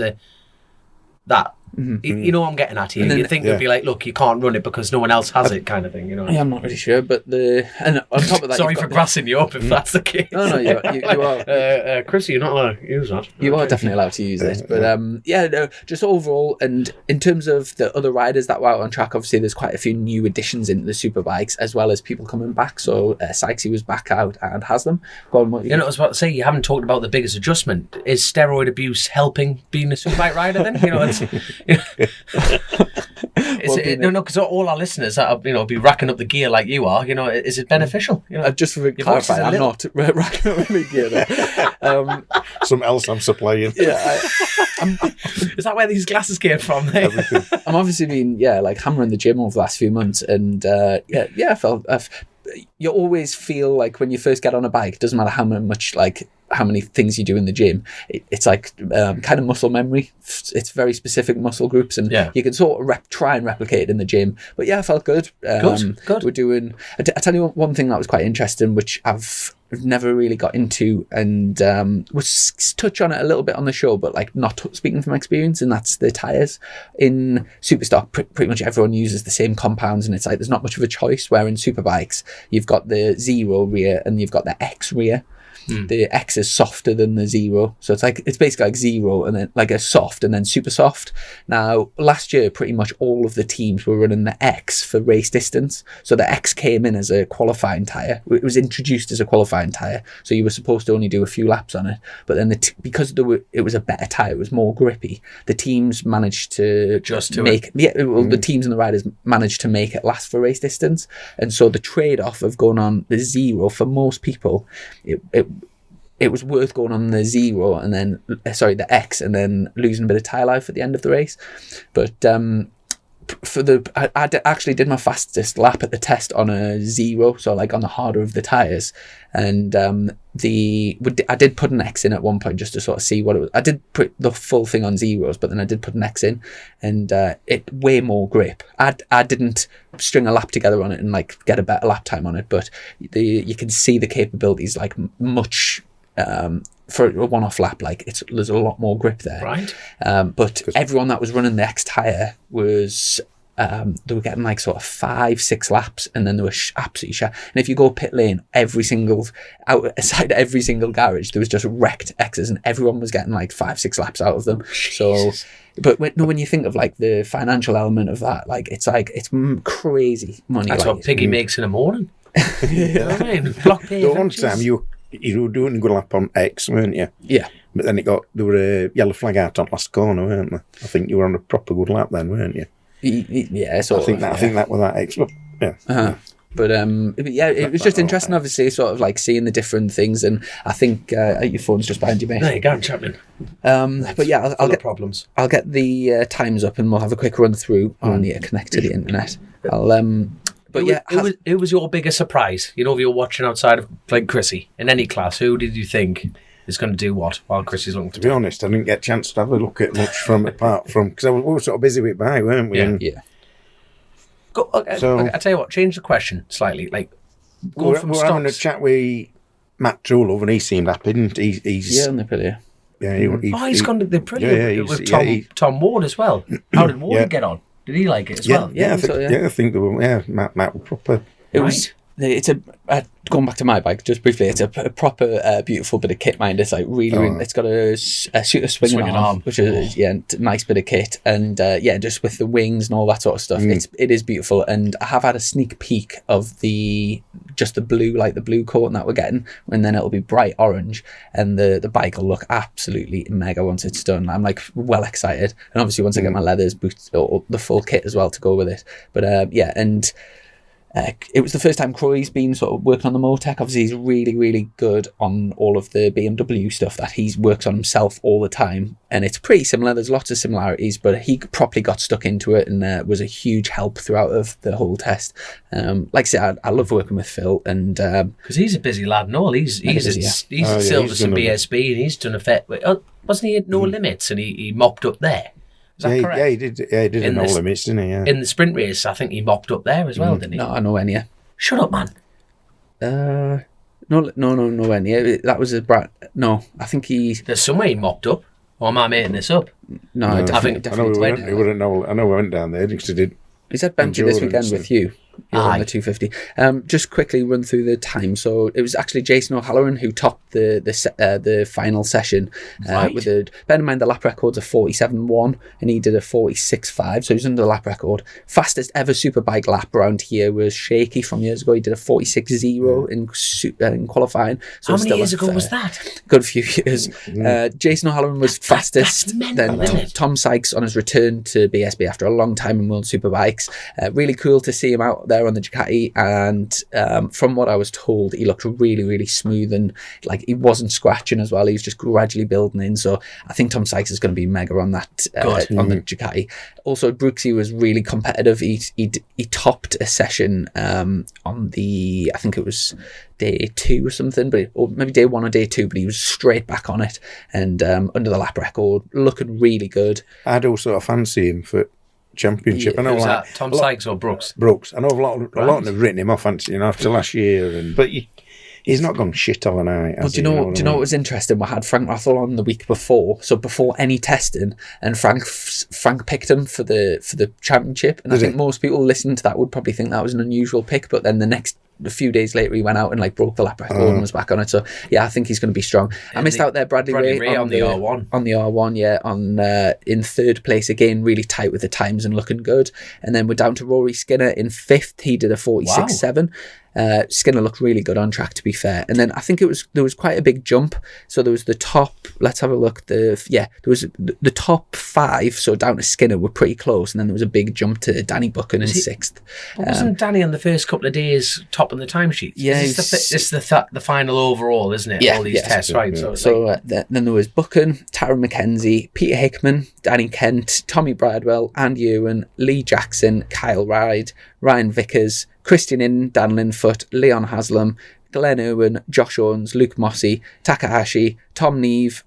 that. You know what I'm getting at here. And then, you think they'd be like, look, you can't run it because no one else has it, kind of thing. You know. Yeah, I'm not really sure, but and on top of that, sorry for grassing you up if that's the case. No, you are. Chrissy, you're not allowed to use that. You are definitely allowed to use it, but just overall, and in terms of the other riders that were out on track, obviously there's quite a few new additions into the superbikes, as well as people coming back. So Sykesy was back out and has them. Go on, I was about to say, you haven't talked about the biggest adjustment. Is steroid abuse helping being a superbike rider? Then because all our listeners that are, be racking up the gear like you are, is it beneficial? Just for clarifying, I'm not racking up my gear there. Something else I'm supplying. Yeah, is that where these glasses came from? Everything. I'm obviously been hammering the gym over the last few months, and I felt. You always feel like when you first get on a bike, it doesn't matter how many things you do in the gym, it's like kind of muscle memory. It's very specific muscle groups, and you can sort of try and replicate it in the gym. But I felt good. Good. We're doing. I tell you one thing that was quite interesting, which I've never really got into, and was touch on it a little bit on the show, but like not speaking from experience, and that's the tires. In Superstock, pretty much everyone uses the same compounds, and it's like there's not much of a choice. Where in Superbikes, you've got the Zero rear and you've got the X rear. The X is softer than the Zero, so it's basically like Zero and then like a soft and then super soft. Now last year pretty much all of the teams were running the X for race distance, so the X came in as a qualifying tyre. It was introduced as a qualifying tyre, so you were supposed to only do a few laps on it, but then because it was a better tyre, it was more grippy, the teams managed to the teams and the riders managed to make it last for race distance. And so the trade-off of going on the Zero, for most people, it was worth going on the Zero and then the X and then losing a bit of tyre life at the end of the race. But I actually did my fastest lap at the test on a Zero, so like on the harder of the tyres, and I did put an X in at one point just to sort of see what it was. I did put the full thing on Zeros, but then I did put an X in, and it way more grip. I didn't string a lap together on it and like get a better lap time on it, but you can see the capabilities like much. For a one-off lap, there's a lot more grip there, right? But everyone that was running the X tyre was they were getting like sort of 5-6 laps, and then they were absolutely shot. And if you go pit lane, outside every single garage, there was just wrecked X's, and everyone was getting like 5-6 laps out of them. Jesus. So. But when you think of like the financial element of that, it's crazy money. That's what Piggy makes in the morning. You know what I mean? Block pay the one time you were doing a good lap on X, weren't you? Yeah. But then there were a yellow flag out on last corner, weren't there? I think you were on a proper good lap then, weren't you? Yeah, so I think that was that X. But, yeah. Uh-huh. But it was just interesting, obviously, sort of like seeing the different things. And I think your phone's just behind you, mate. There you go, Chapman. But yeah, I'll get problems. I'll get the times up, and we'll have a quick run through. I'll need to connect to the internet. Who was your biggest surprise? If you're watching outside of like Chrissy in any class, who did you think is going to do what while Chrissy's looking to be honest, I didn't get a chance to have a look at much apart from because we were sort of busy with bike, weren't we? Yeah. I tell you what, change the question slightly. Like, we're having a chat with Matt Trulove, and he seemed happy. He's on the Aprilia. Yeah, he's gone to the Aprilia with Tom Ward as well. How did Ward get on? Did he like it as well? I think they were. Yeah, Matt were proper. It's going back to my bike just briefly. It's a proper beautiful bit of kit, mind. It's like really. It's got a swinging arm, which is nice bit of kit, and just with the wings and all that sort of stuff. It is beautiful, and I have had a sneak peek of the just the blue, like the blue coating that we're getting, and then it'll be bright orange, and the bike will look absolutely mega once it's done. I'm like well excited, and obviously once I get my leathers, boots, or the full kit as well to go with it. But yeah, and it was the first time Croy's been sort of working on the Motec. Obviously, he's really, really good on all of the BMW stuff that he works on himself all the time. And it's pretty similar. There's lots of similarities, but he properly got stuck into it and was a huge help throughout of the whole test. Like I said, I love working with Phil. And because he's a busy lad and all. He's at Silverstone and BSB, and he's done a fair... wasn't he at No Limits and he mopped up there? Is that correct? Yeah, he did. Yeah, he did in No Limits, didn't he? Yeah. In the sprint race, I think he mopped up there as well, didn't he? No, I know any. Shut up, man. Nowhere near. That was a brat. No, I think he. There's somewhere he mopped up. Or am I making this up? No, I think definitely. I know we went down there because he did. He's at Bentley this weekend with you. You're on the 250. Just quickly run through the time. So it was actually Jason O'Halloran who topped the final session. With bear in mind the lap record's a 47.1 and he did a 46.5, so he was under the lap record. Fastest ever superbike lap around here was Shaky from years ago. He did a 46.0 in qualifying. So how many years ago was that? Good few years. Jason O'Halloran was fastest. Then Tom Sykes on his return to BSB after a long time in World Superbikes. Really cool to see him out there on the Ducati, and from what I was told, he looked really, really smooth and like he wasn't scratching as well. He was just gradually building in. So I think Tom Sykes is going to be mega on that on the Ducati. Also, Brooksy was really competitive. He topped a session on the, I think it was day 2 or something, or maybe day 1 or day 2, but he was straight back on it and under the lap record, looking really good. I'd also fancy him for championship. I know, who's that? Tom Sykes or Brooks? Brooks. I know a lot of them have written him off, after last year, but he's not gone shit overnight. Well, do you know what was interesting? We had Frank Rathel on the week before, so before any testing, and Frank picked him for the championship, and I think most people listening to that would probably think that was an unusual pick, but then a few days later he went out and like broke the lap record and was back on it. So yeah, I think he's going to be strong. I missed out there Bradley Ray on the R1. On the R1, yeah, in 3rd place again, really tight with the times and looking good. And then we're down to Rory Skinner in 5th. He did a 46.7. Skinner looked really good on track, to be fair. And then I think there was quite a big jump. So there was the top. Let's have a look. There was the top 5. So down to Skinner were pretty close, and then there was a big jump to Danny Buchan in 6th. Wasn't Danny on the first couple of days top in the timesheets? Yeah, it's the final overall, isn't it? Yeah, all these tests, right? Yeah. So then there was Buchan, Tara McKenzie, Peter Hickman, Danny Kent, Tommy Bradwell, Andy Ewan, Lee Jackson, Kyle Ride, Ryan Vickers, Christian In, Dan Linfoot, Leon Haslam, Glenn Irwin, Josh Owens, Luke Mossey, Takahashi, Tom Neve,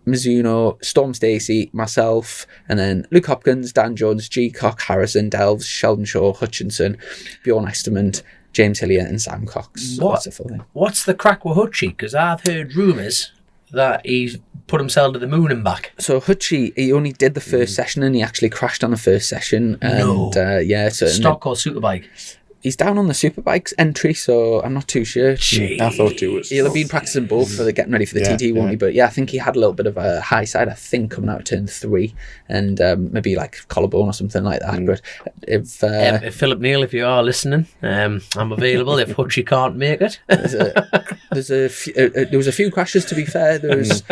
Mizuno, Storm Stacey, myself, and then Luke Hopkins, Dan Jones, G. Cock, Harrison, Delves, Sheldon Shaw, Hutchinson, Bjorn Esterman, James Hillier, and Sam Cox. So that's the full thing. What's the crack with Hutchie? Because I've heard rumours that he's put himself to the moon and back. So Hutchie, he only did the first session and he actually crashed on the first session. And stock or superbike? He's down on the Superbikes entry, so I'm not too sure. Jeez. I thought he was. He'll have been practicing both for getting ready for the TT, won't he? But yeah, I think he had a little bit of a high side, I think, coming out of turn 3, and maybe like collarbone or something like that. But if Philip Neal, if you are listening, I'm available if Hutchie can't make it. there was a few crashes, to be fair. There was,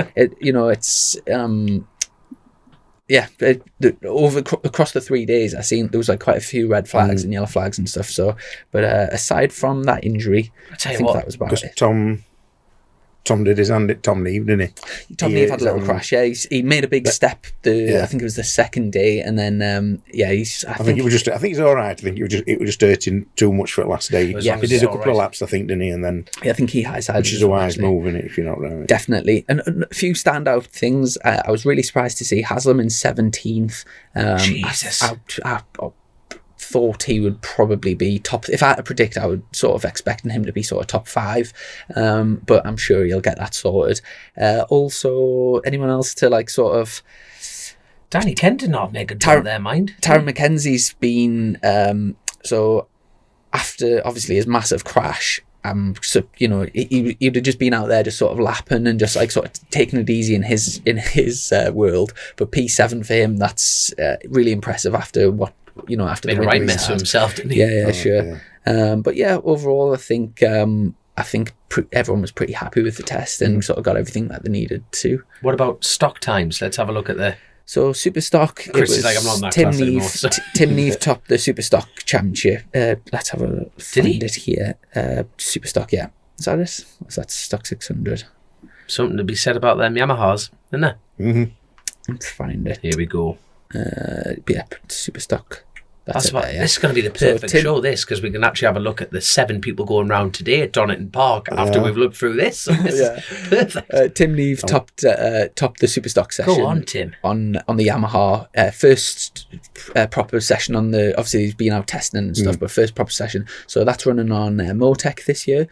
across the 3 days, I seen there was like quite a few red flags and yellow flags and stuff. So, but aside from that injury, I think that was about it. Tom did his hand at Tom Neve, didn't he? Tom Neve had a little crash. Yeah, he made a big step. I think it was the second day, and then I think he's all right. I think it was just hurting too much for the last day. Yeah, he did a couple of laps, I think, didn't he? And then I think he high-sided, which is a wise move, isn't it? If you're not right, definitely. And a few standout things. I was really surprised to see Haslam in 17th. Jesus. I thought he would probably be top. If I had to predict, I would sort of expecting him to be sort of top 5, but I'm sure he'll get that sorted. Also, anyone else to like sort of Danny Kent did not make a job there, mind. Taryn McKenzie's been so after obviously his massive crash. So he'd have just been out there just sort of lapping and just like sort of taking it easy in his world. But P7 for him, that's really impressive after what after Made the a win right we mess of had. himself, didn't he? Yeah, sure. But yeah, overall, I think everyone was pretty happy with the test and sort of got everything that they needed to. What about stock times? Let's have a look at the... So super stock, Chris it is was like, I'm not in that Tim class anymore, Neve. so- Tim Neve topped the super stock championship. Let's have a find it here. Super stock, yeah. Is that it? Is that stock 600? Something to be said about them Yamahas, isn't there? Let's find it. Here we go. Yeah, super stock. That's it what, there, yeah. This is going to be the So perfect Tim- show, this, because we can actually have a look at the 7 people going round today at Donington Park after we've looked through this. So this is perfect. Tim Neve topped the super stock session. Go on, Tim. On the Yamaha. First proper session on the... Obviously, he's been out testing and stuff, but first proper session. So that's running on Motec this year,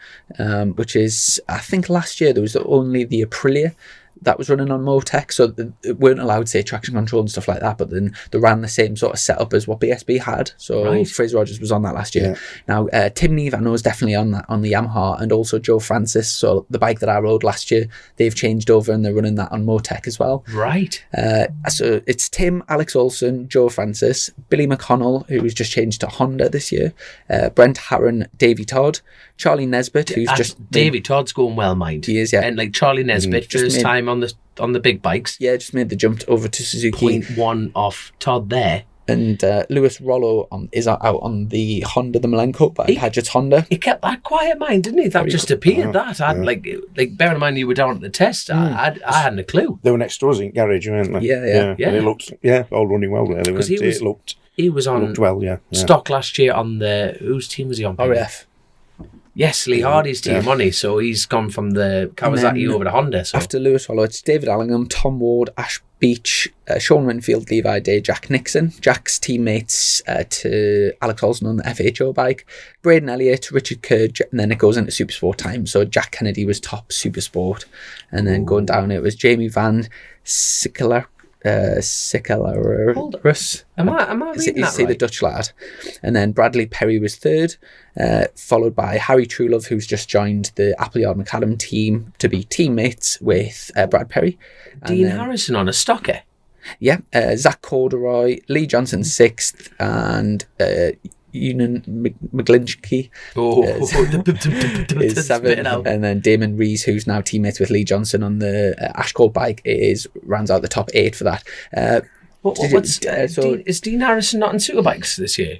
which is... I think last year there was only the Aprilia that was running on Motec, so they weren't allowed to say traction control and stuff like that, but then they ran the same sort of setup as what BSB had. So Fraser Rogers was on that last year. Now Tim Neve I know is definitely on that on the Yamaha, and also Joe Francis, so the bike that I rode last year, they've changed over and they're running that on Motec as well. Right. So it's Tim, Alex Olsen, Joe Francis, Billy McConnell, who was just changed to Honda this year, Brent Harron, Davey Todd, Charlie Nesbitt, who's just... Davey Todd's going well, mind. He is, yeah. And like Charlie Nesbitt, first time on the big bikes. Yeah, just made the jump over to Suzuki. 0.1 off Todd there. And Lewis Rollo is out on the Honda, the Malenko bike, Paget's Honda. He kept that quiet, mind, didn't he? That just appeared, that. Like bearing in mind you were down at the test, I hadn't a clue. They were next to us in garage, weren't they? Yeah. And it looked, all running well, really. Because he was on looked well, yeah. stock last year on the... Whose team was he on? RAF. Yes, Lee Hardy's team, wasn't he? So he's gone from the Kawasaki over to Honda. So. After Lewis Rollo, it's David Allingham, Tom Ward, Ash Beach, Sean Winfield, Levi Day, Jack Nixon. Jack's teammates to Alex Olsen on the FHO bike, Braden Elliott, Richard Kerr, and then it goes into Supersport time. So Jack Kennedy was top Supersport. And then going down, it was Jamie Van Sickler. Sicklerus. Am I reading that right? The Dutch lad. And then Bradley Perry was third, followed by Harry Truelove, who's just joined the Appleyard Macadam team to be teammates with Brad Perry. Dean Harrison on a stocker. Yeah, Zach Corduroy, Lee Johnson sixth, and Ewan McGlinchey is seventh, and then Damon Rees, who's now teammates with Lee Johnson on the Ashcold bike, rounds out the top 8 for that. Is Dean Harrison not on superbikes this year?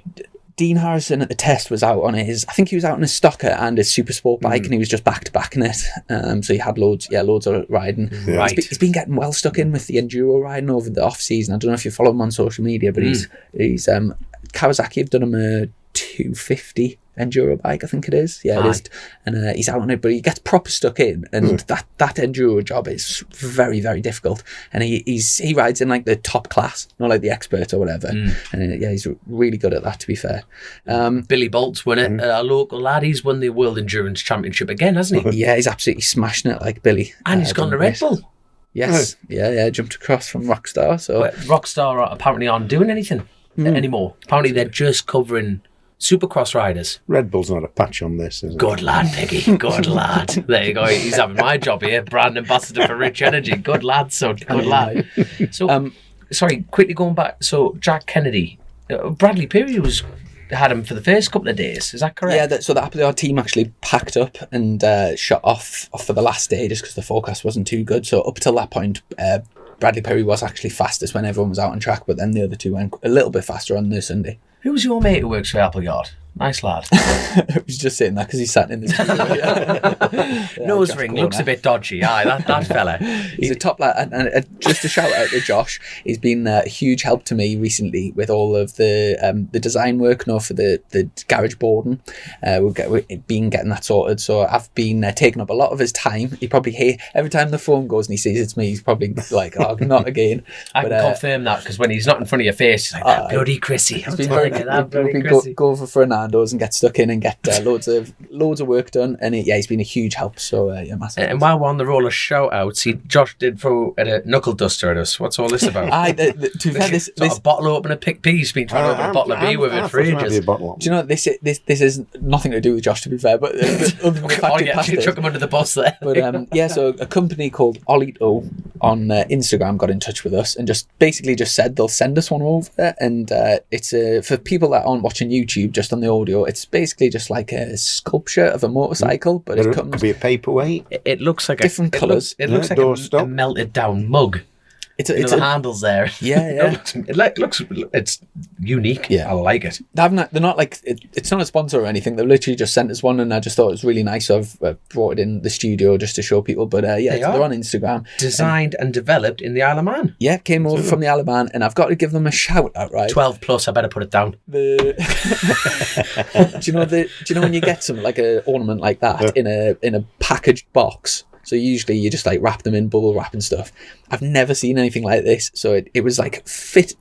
Dean Harrison at the test was out on I think he was out on his stocker and his Supersport bike, and he was just back to back in it. So he had loads of riding. Right. He's been getting well stuck in with the enduro riding over the off season. I don't know if you follow him on social media, but he's Kawasaki have done him a 250 enduro bike, I think it is. Yeah, it is. And he's out on it, but he gets proper stuck in, and that enduro job is very, very difficult. And he rides in like the top class, not like the expert or whatever. And he's really good at that, to be fair. Billy Bolt's won it. A local lad, he's won the World Endurance Championship again, hasn't he? Yeah, he's absolutely smashing it, like Billy. And he's gone to Red Bull. Yes, yeah, jumped across from Rockstar. So Rockstar apparently aren't doing anything anymore. Apparently they're just covering Supercross riders. Red Bull's not a patch on this, is it? Good lad, Piggy. Good lad. There you go. He's having my job here. Brand ambassador for Rich Energy. Good lad, son. Good lad. So, sorry, quickly going back. So, Jack Kennedy, Bradley Perry had him for the first couple of days. Is that correct? Yeah, so the Appleyard team actually packed up and shot off for the last day just because the forecast wasn't too good. So up till that point, Bradley Perry was actually fastest when everyone was out on track, but then the other two went a little bit faster on the Sunday. Who's your mate who works for Appleyard? Nice lad. I was just saying that because he sat in the studio. Nose ring looks a bit dodgy. Aye, that fella. He's a top lad. And just a shout out to Josh. He's been a huge help to me recently with all of the design work for the garage boarding. We've been getting that sorted. So I've been taking up a lot of his time. He probably every time the phone goes and he sees it's me, he's probably like, oh, not again. I can confirm that because when he's not in front of your face, he's like, that bloody Chrissy. He's been very good. Go over for an eye commandos and get stuck in and get loads of work done. And he's been a huge help. So yeah, massive. And while we're on the roll of shout outs, Josh did throw a knuckle duster at us. What's all this about? To be fair, this a bottle opener pick P's been trying to open a bottle of beer with it for ages. Do you know this is nothing to do with Josh, to be fair, but other than the fact he passed it. Took him under the bus there. But so a company called Olito on Instagram got in touch with us and just said they'll send us one over, and it's for people that aren't watching YouTube, just on the audio, it's basically just like a sculpture of a motorcycle, but it comes be a paperweight. It looks like different colours. It looks like a melted down mug. It's the handles there. Yeah. It looks it's unique. Yeah, I like it. They're not like it's not a sponsor or anything. They've literally just sent us one, and I just thought it was really nice. So I've brought it in the studio just to show people. But they're on Instagram. Designed and developed in the Isle of Man. Yeah, came over from the Isle of Man, and I've got to give them a shout out. Right, 12 plus. I better put it down. Do you know when you get something like an ornament like that in a packaged box? So usually you just like wrap them in bubble wrap and stuff. I've never seen anything like this. So it was like fitted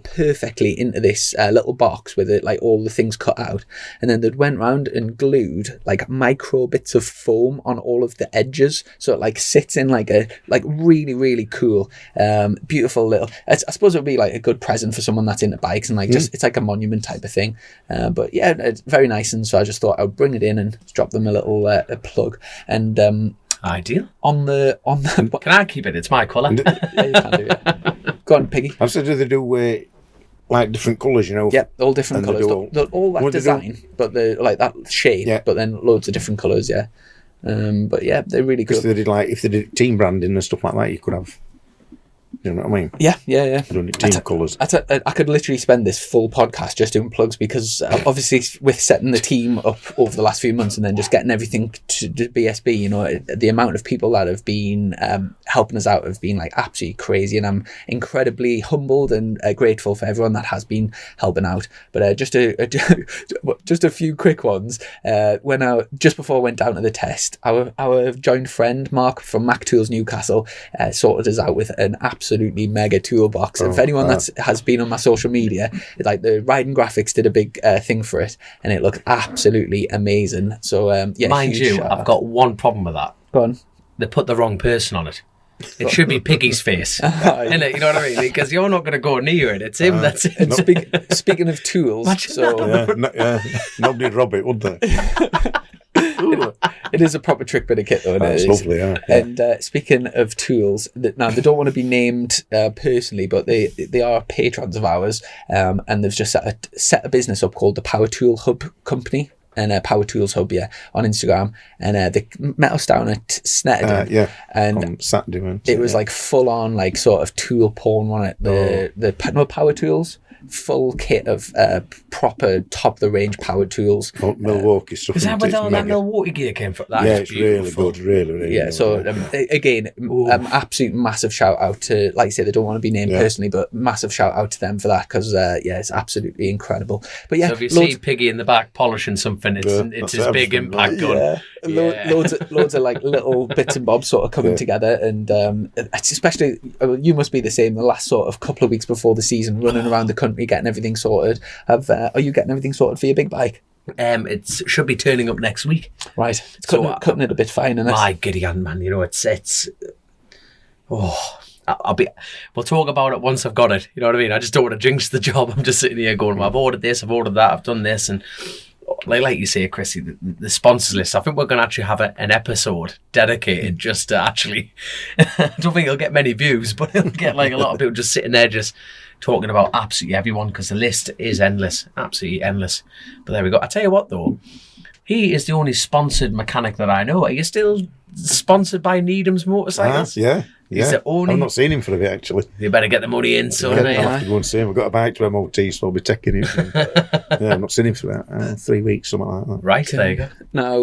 perfectly into this little box with it, like all the things cut out, and then they'd went round and glued like micro bits of foam on all of the edges, so it like sits in like a really, really cool, beautiful little. I suppose it would be like a good present for someone that's into bikes, and like just it's like a monument type of thing. But yeah, it's very nice, and so I just thought I would bring it in and drop them a little a plug. And ideal. On the can I keep it? It's my colour. Yeah, you can do it. Go on, Piggy. I said, do they do like different colours, you know? Yeah, all different colours. They're all that design, but they're like that shade, but then loads of different colours, yeah. But yeah, they're really good. Because they did if they did team branding and stuff like that, you could have. You know what I mean? Yeah. Doing team colours. I could literally spend this full podcast just doing plugs, because obviously with setting the team up over the last few months and then just getting everything to BSB, you know, the amount of people that have been helping us out have been like absolutely crazy, and I'm incredibly humbled and grateful for everyone that has been helping out. But just a few quick ones. Just before I went down to the test, our joint friend Mark from Mac Tools Newcastle sorted us out with an absolutely mega toolbox. And for anyone that has been on my social media, like the Riding Graphics did a big thing for it, and it looked absolutely amazing. So yeah, mind you, I've got one problem with that. Go on. They put the wrong person on it. It should be Piggy's face, innit? You know what I mean? Because you're not going to go near it. It's him. That's it. And speaking of tools, nobody'd rob it, would they? It is a proper trick bit of kit, though. It's lovely, yeah. And speaking of tools, now they don't want to be named personally, but they are patrons of ours, and they've just set a business up called the Power Tool Hub Company. And Power Tools Hub, on Instagram, and they met us down at Snetterton, and on Saturday, it was like full on, like sort of tool porn on it. The Power Tools, full kit of proper top of the range power tools. Milwaukee stuff. Is that where all that Milwaukee gear came from? That it's beautiful. Really good, really. Yeah. Good, so again, absolute massive shout out to, like I say, they don't want to be named personally, but massive shout out to them for that, because it's absolutely incredible. But yeah, so if you see Piggy in the back polishing something, it's his big impact gun. Loads of like little bits and bobs sort of coming together, and it's especially, you must be the same, the last sort of couple of weeks before the season, running around the country getting everything sorted. Are you getting everything sorted for your big bike? It should be turning up next week. Right, it's cutting it a bit fine, isn't it? My giddy hand, man. You know, it's we'll talk about it once I've got it. You know what I mean? I just don't want to jinx the job. I'm just sitting here going, well, I've ordered this, I've ordered that, I've done this, and like you say, Chrissy, the sponsors list. I think we're going to actually have an episode dedicated just to actually. I don't think it'll get many views, but it'll get like a lot of people just sitting there just talking about absolutely everyone, because the list is endless, absolutely endless. But there we go. I tell you what, though, he is the only sponsored mechanic that I know. Are you still sponsored by Needham's Motorcycles? Yeah. He's the only... I've not seen him for a bit, actually. You better get the money in, son. I'll have to go and see him. I've got a bike to MOT, so I'll be taking him. I've not seen him for about 3 weeks, something like that. Right, there you go. Now,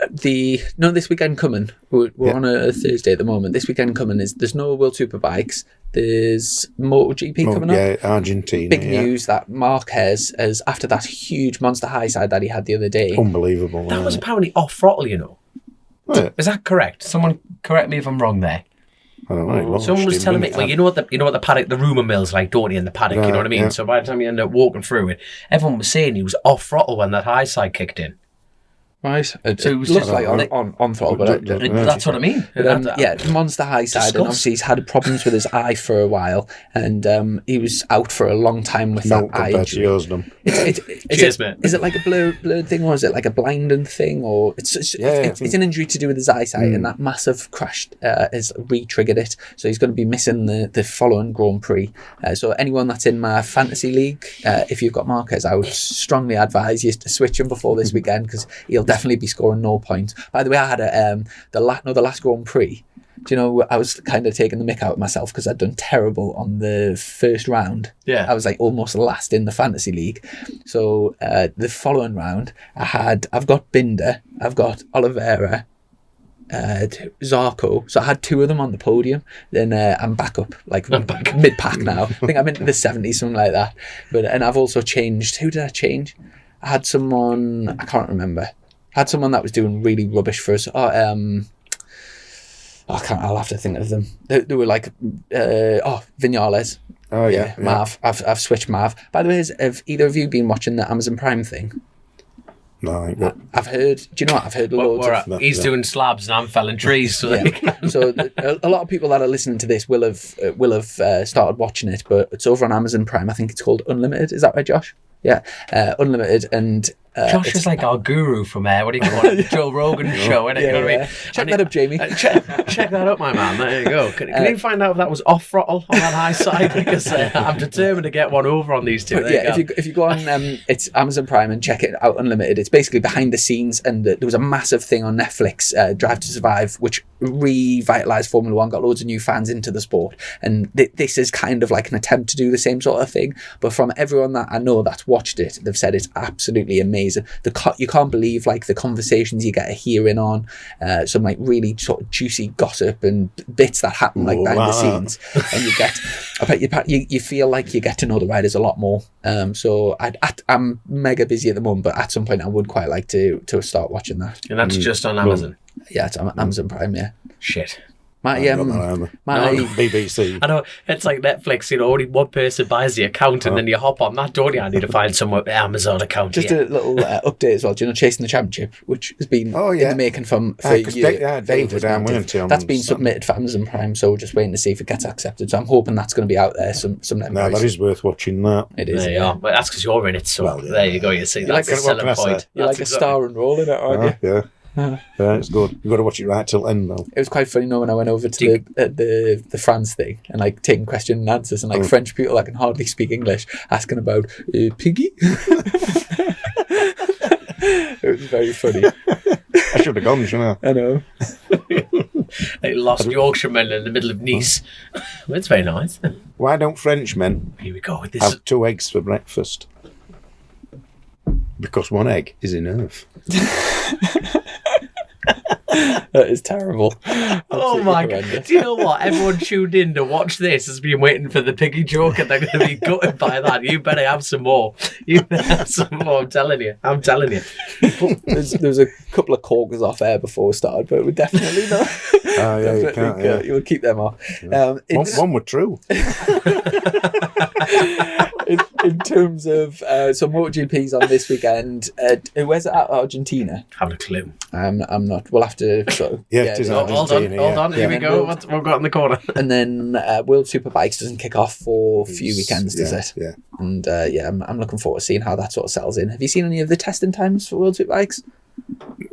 this weekend coming, we're on a Thursday at the moment. This weekend coming there's no World Superbikes. There's MotoGP coming up. Yeah, Argentina. Big news that Marquez, as after that huge monster high side that he had the other day. Unbelievable. That was apparently off throttle, you know. Is that correct? Someone correct me if I'm wrong there. I don't know. Someone was telling me, well, you know what the paddock, the rumour mill's like, don't you, in the paddock, you know what I mean? Yeah. So by the time you end up walking through it, everyone was saying he was off throttle when that high side kicked in. Right. So it was looks just like on throttle, but that's what I mean. But, Monster high side, and obviously he's had problems with his eye for a while, and he was out for a long time with that eye injury. Cheers, mate. Is it like a blurred thing, or is it like a blinding thing, or it's an injury to do with his eyesight, and that massive crash has re-triggered it, so he's going to be missing the following Grand Prix. So anyone that's in my fantasy league, if you've got Marquez, I would strongly advise you to switch him before this weekend, because he'll definitely be scoring no points. By the way, I had the last Grand Prix. Do you know, I was kind of taking the mick out of myself because I'd done terrible on the first round. Yeah. I was like almost last in the fantasy league. So the following round, I've got Binder, I've got Oliveira, Zarco. So I had 2 of them on the podium. Then I'm back up, like mid-pack now. I think I'm into the 70s, something like that. And I've also changed. Who did I change? I had someone, I can't remember. I had someone that was doing really rubbish for us. I'll have to think of them. They were like, Vinales. Oh, yeah. Mav. I've switched Mav. By the way, have either of you been watching the Amazon Prime thing? No, I've heard. Do you know what? I've heard loads of. He's doing slabs and I'm felling trees. So, so a lot of people that are listening to this will have started watching it, but it's over on Amazon Prime. I think it's called Unlimited. Is that right, Josh? Yeah, Unlimited, and Josh is like our guru from what do you call it? Joe Rogan show, innit? You know what I mean? Check that up, Jamie. Check that up, my man. There you go. Can you find out if that was off throttle on that high side? Because I'm determined to get one over on these two. If you go on, it's Amazon Prime and check it out Unlimited. It's basically behind the scenes, and there was a massive thing on Netflix, Drive to Survive, which revitalised Formula One, got loads of new fans into the sport, and this is kind of like an attempt to do the same sort of thing. But from everyone that I know that's watched it, they've said it's absolutely amazing. You can't believe like the conversations you get a hearing on, some like really sort of juicy gossip and bits that happen like behind the scenes, and you feel like you get to know the riders a lot more. So I'm mega busy at the moment, but at some point I would quite like to start watching that. And that's just on Amazon. Yeah, it's on Amazon Prime. Yeah. Shit. My BBC. I know, it's like Netflix, only one person buys the account and then you hop on that, don't you? I need to find some Amazon account. Just a little update as well. Do you know Chasing the Championship, which has been in the making for years? David, that's been submitted for Amazon Prime, so we're just waiting to see if it gets accepted. So I'm hoping that's going to be out there some No, that is worth watching that. It is. There you are. But that's because you're in it, so there you go. You see, that's the selling point. You're like a star and roll in it, aren't you? Yeah. Yeah, it's good. You've got to watch it right till end though. It was quite funny, when I went over to the France thing and like taking question and answers, and like French people that can hardly speak English asking about Piggy. It was very funny. I should have gone, shouldn't I? I know. Like lost Yorkshiremen in the middle of Nice. It's very nice. Why don't Frenchmen Here we go with this. have 2 eggs for breakfast? Because 1 egg is enough. That is terrible. Oh my god. Do you know what? Everyone tuned in to watch this has been waiting for the piggy joke, and they're going to be gutted by that. You better have some more. I'm telling you. There's a couple of corkers off air before we started, but we definitely not. You would keep them off. Yeah. One were true. In terms of some MotoGPs on this weekend, where's it at? Argentina? Haven't a clue. I'm not. We'll have to sort of. Yeah, it is Argentina. Hold on. Here we go. What we've got in the corner. And then World Superbikes doesn't kick off for a few weekends, does it? Yeah. And I'm looking forward to seeing how that sort of settles in. Have you seen any of the testing times for World Superbikes?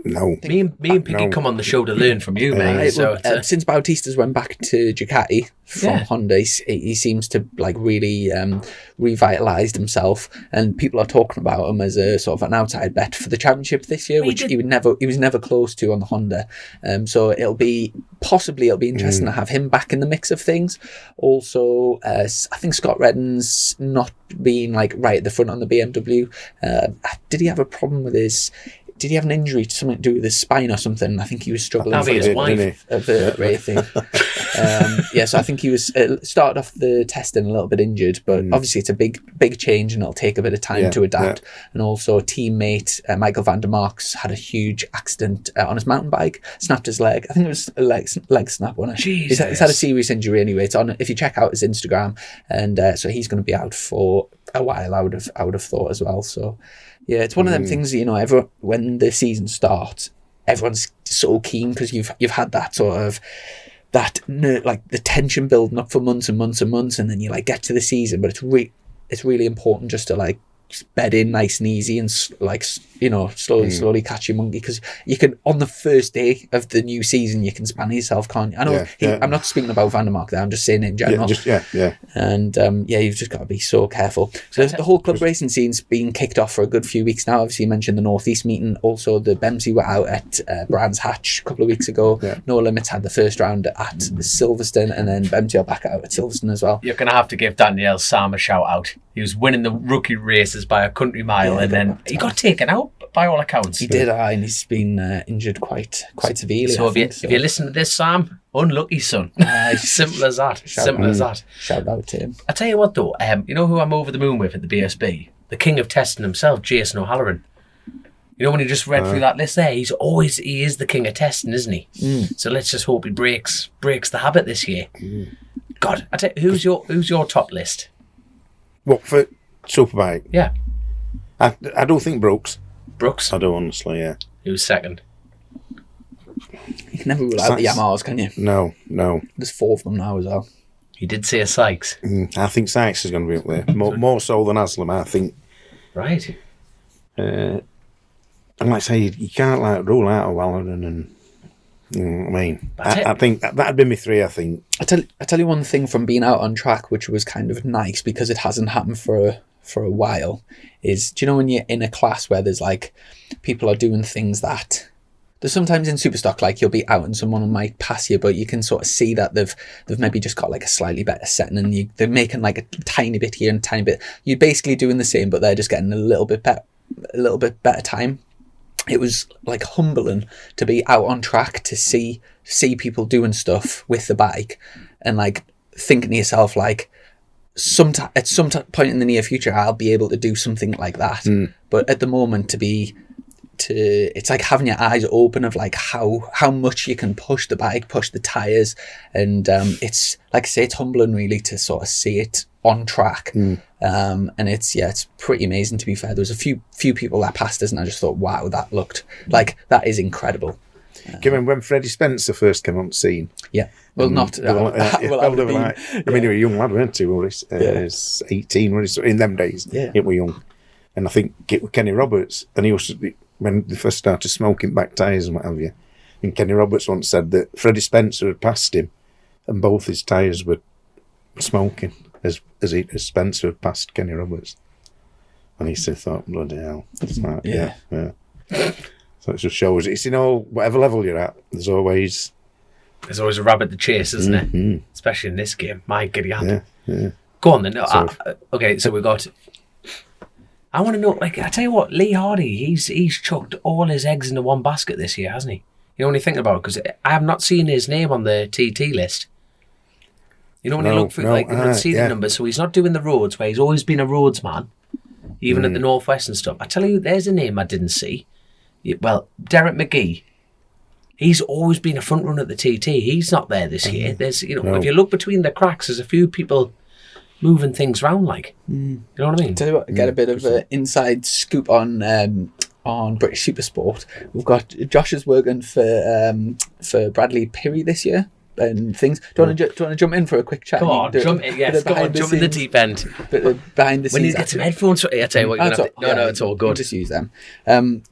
No. Me and Piggy come on the show to learn from you, mate. Since Bautista's went back to Ducati from Honda, he seems to like really revitalised himself, and people are talking about him as a sort of an outside bet for the championship this year, which he was never close to on the Honda. So it'll be interesting to have him back in the mix of things. Also, I think Scott Reddin's not being like right at the front on the BMW. Did he have a problem with his? Did he have an injury to something to do with his spine or something? I think he was struggling with his wife. A vertebrae thing. So I think he was started off the testing a little bit injured, but obviously it's a big change and it'll take a bit of time to adapt. And also a teammate, Michael van der Mark's had a huge accident on his mountain bike, snapped his leg. I think it was a leg snap, wasn't it? He's had a serious injury anyway. It's on, if you check out his Instagram, and so he's going to be out for a while, I would have thought as well. So yeah, it's one of them things, everyone, when the season starts, everyone's so keen because you've had that sort of like the tension building up for months and months and months, and then you like get to the season, but it's really important just to like bed in nice and easy and slowly catch your monkey, because you can, on the first day of the new season, you can span yourself, can't you? I know I'm not speaking about Van der Mark there, I'm just saying in general. And you've just got to be so careful. So the whole club racing scene's been kicked off for a good few weeks now. Obviously you mentioned the North East meeting, also the Bemsey were out at Brands Hatch a couple of weeks ago. No Limits had the first round at Silverstone, and then Bemsey are back out at Silverstone as well. You're going to have to give Daniel Sam a shout out. He was winning the rookie races by a country mile, and then he got taken out by all accounts. He did, and he's been injured quite severely. So if you listen to this, Sam, unlucky son. Simple as that. Shout out to him. I tell you what though, you know who I'm over the moon with at the BSB? The king of testing himself, Jason O'Halloran. You know, when he just read through that list there, he is the king of testing, isn't he? So let's just hope he breaks the habit this year. God, I tell you, who's your top list? What, for Superbike? Yeah. I don't think Brooks. I do, honestly, yeah. Who's second? You can never rule out the Yamahas, can you? No. There's 4 of them now as well. You did say a Sykes. I think Sykes is going to be up there. More so than Aslam, I think. Right. And like I say, you can't like rule out a Wallerden and... I think that'd be my 3, I think. I tell you one thing from being out on track, which was kind of nice because it hasn't happened for a while, is, do you know when you're in a class where there's like people are doing things that there's sometimes in Superstock, like you'll be out and someone might pass you, but you can sort of see that they've maybe just got like a slightly better setting, and they're making like a tiny bit here and a tiny bit. You're basically doing the same, but they're just getting a little bit better time. It was like humbling to be out on track to see people doing stuff with the bike, and like thinking to yourself like, at some point in the near future I'll be able to do something like that. But at the moment it's like having your eyes open of like how much you can push the bike, push the tires, and it's like I say, it's humbling really to sort of see it on track. And it's pretty amazing, to be fair. There was a few people that passed us and I just thought, wow, that looked like, that is incrable. Given when Freddie Spencer first came on the scene. Yeah. Well, not... he was a young lad, weren't he? He was 18 in them days. Yeah. He was young. And I think it was Kenny Roberts, and he was, when they first started smoking back tyres and what have you, and Kenny Roberts once said that Freddie Spencer had passed him and both his tyres were smoking as Spencer had passed Kenny Roberts. And he said, thought, bloody hell. Like, yeah. So it just shows, it's whatever level you're at, there's always a rabbit to chase, isn't it? Especially in this game. My giddy hand. Yeah. Go on then. Okay, so we've got... I want to know, like, I tell you what, Lee Hardy, he's chucked all his eggs into one basket this year, hasn't he? You know, when you think about it, because I have not seen his name on the TT list. You know, when you look through, and see the numbers, so he's not doing the roads, where he's always been a roads man, even at the Northwest and stuff. I tell you, there's a name I didn't see. Well, Derek McGee. He's always been a front runner at the TT. He's not there this year. There's, if you look between the cracks, there's a few people moving things around, like. You know what I mean? Tell you what, get a bit of an inside scoop on British Supersport. We've got Josh is working for Bradley Pirrie this year and things. Do you want to jump in for a quick chat? Come on, jump in. Yes, go on, jump in the deep end. Behind the scenes. When you get some headphones, I tell you what, you're gonna have to, no, it's all good. We'll just use them.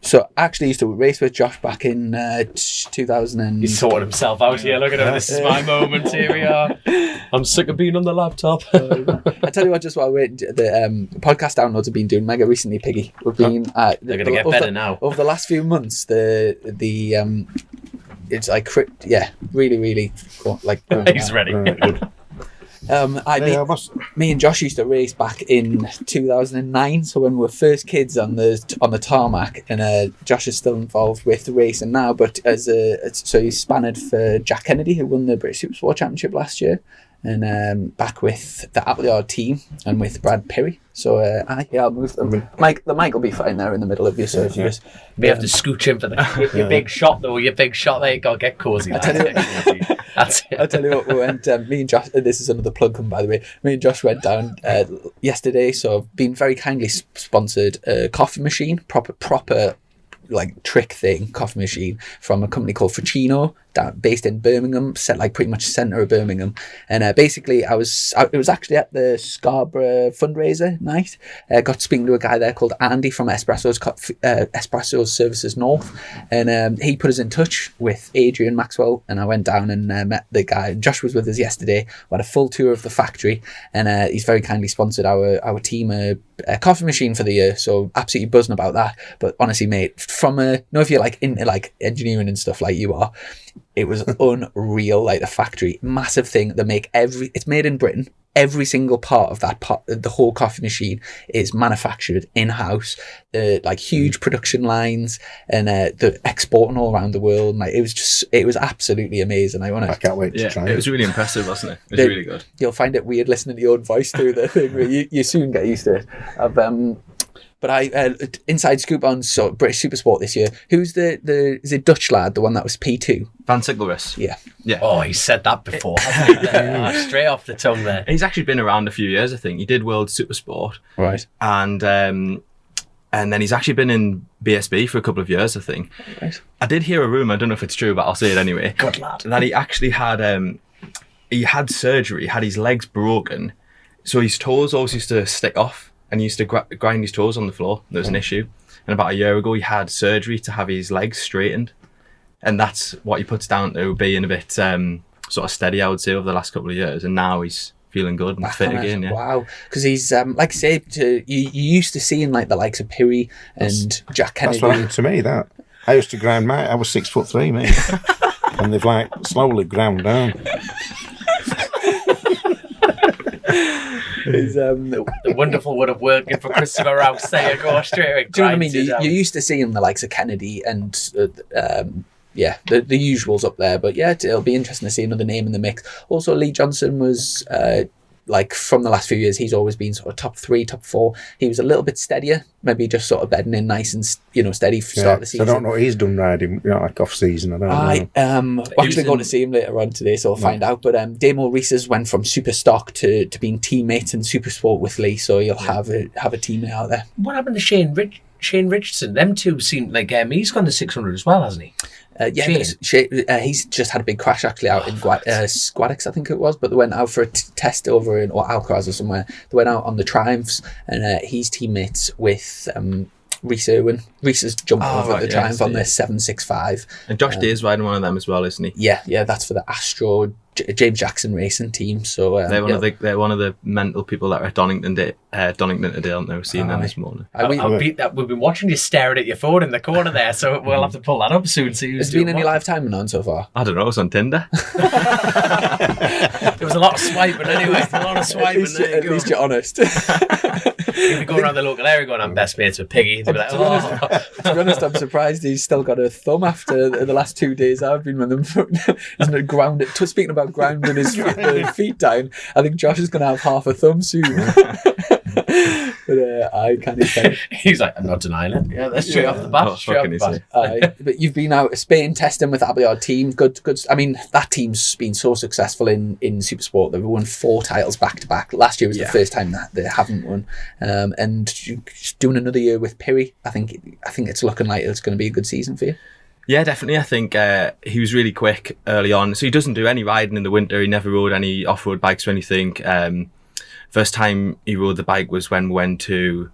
So I actually used to race with Josh back in 2000. And he's sorting himself out here. Look at him. This is my moment. Here we are. I'm sick of being on the laptop. I tell you what, just while we're the podcast downloads have been doing mega recently, Piggy. We've been. They're going to get better now. Over the last few months, it's like, really, really cool. Like, he's ready. Me and Josh used to race back in 2009. So when we were first kids on the tarmac, and Josh is still involved with the racing now. But so he's spanned for Jack Kennedy, who won the British Supersport Championship last year, and back with the Appleyard team and with Brad Perry. So I'll move them. The mic will be fine there in the middle of you. So if you just have to scooch in for your big shot though. Your big shot there, you gotta get cozy. I'll tell you what, we went. Me and Josh. This is another plug, by the way. Me and Josh went down yesterday. So I've been very kindly sponsored a coffee machine, proper like trick thing coffee machine from a company called Frappuccino, based in Birmingham, set like pretty much centre of Birmingham. And basically it was actually at the Scarborough fundraiser night. Got speaking to a guy there called Andy from Espresso Services North, and he put us in touch with Adrian Maxwell, and I went down and met the guy. Josh was with us yesterday. We had a full tour of the factory, and he's very kindly sponsored our team a coffee machine for the year, so absolutely buzzing about that. But honestly, mate, from if you're like into like engineering and stuff like you are, it was unreal. Like the factory, massive thing. They make it's made in Britain. Every single part of the whole coffee machine is manufactured in-house. Like huge production lines, and they're exporting all around the world. And, like, it was absolutely amazing. I can't wait to try it. It was really impressive, wasn't it? It was really good. You'll find it weird listening to your own voice through the thing. You soon get used to it. But I inside scoop on British Supersport this year. Who's is it Dutch lad, the one that was P2? Van Sigleris. Yeah. Oh, he said that before, hasn't he? Straight off the tongue there. He's actually been around a few years, I think. He did World Supersport. Right. And then he's actually been in BSB for a couple of years, I think. Right. I did hear a rumour, I don't know if it's true, but I'll say it anyway. Good lad. That he actually had surgery, he had his legs broken. So his toes always used to stick off. And he used to grind his toes on the floor. There was an issue. And about a year ago, he had surgery to have his legs straightened. And that's what he puts down to being a bit sort of steady, I would say, over the last couple of years. And now he's feeling good and fit again. Yeah. Wow. Because he's, like I say, you used to seeing like the likes of Piri and Jack Kennedy. That's what happened to me, that. I used to grind I was 6'3", mate. And they've like slowly ground down. The wonderful would have working for Christopher Rouse. There you go, straight away. Do you know what I mean? You used to see him the likes of Kennedy and the usuals up there. But yeah, it'll be interesting to see another name in the mix. Also, Lee Johnson was like from the last few years, he's always been sort of top 3, top 4. He was a little bit steadier, maybe just sort of bedding in nice and steady for start of the season. I don't know what he's done riding, like off season. I don't know. We're actually going to see him later on today, so we'll find out. But Damo Reese's went from super stock to being teammates in super sport with Lee, so you'll have a teammate out there. What happened to Shane Richardson? Them two seem like he's gone to 600 as well, hasn't he? He's just had a big crash actually out in Squadix, I think it was, but they went out for a test over in Alcaraz or somewhere. They went out on the Triumphs, and he's teammates with Rhys Irwin. Rhys has jumped over the Triumph on their 765. And Josh Day's riding one of them as well, isn't he? Yeah, that's for the Astro James Jackson Racing team. So they're one of the mental people that are at Donington today, aren't they? We've seen them this morning. We've been watching you staring at your phone in the corner there, so we'll have to pull that up soon. See has there been any live timing on so far? I don't know. It's on Tinder. There was a lot of swiping anyway. At least you're honest. He'd be going around the local area going, I'm best mates with Piggy. They'd be like, to be honest, I'm surprised he's still got a thumb after the last 2 days I've been with him. Isn't it grounded? Speaking about grounding his feet down, I think Josh is going to have half a thumb soon. But I can't even. He's like, I'm not denying it. Yeah, that's straight off the bat. But you've been out of Spain testing with the Appleyard team. Good. I mean, that team's been so successful in Supersport. They've won 4 titles back to back. Last year was the first time that they haven't won. And doing another year with Piri, I think it's looking like it's going to be a good season for you. Yeah, definitely. I think he was really quick early on. So he doesn't do any riding in the winter. He never rode any off-road bikes or anything. First time he rode the bike was when we went to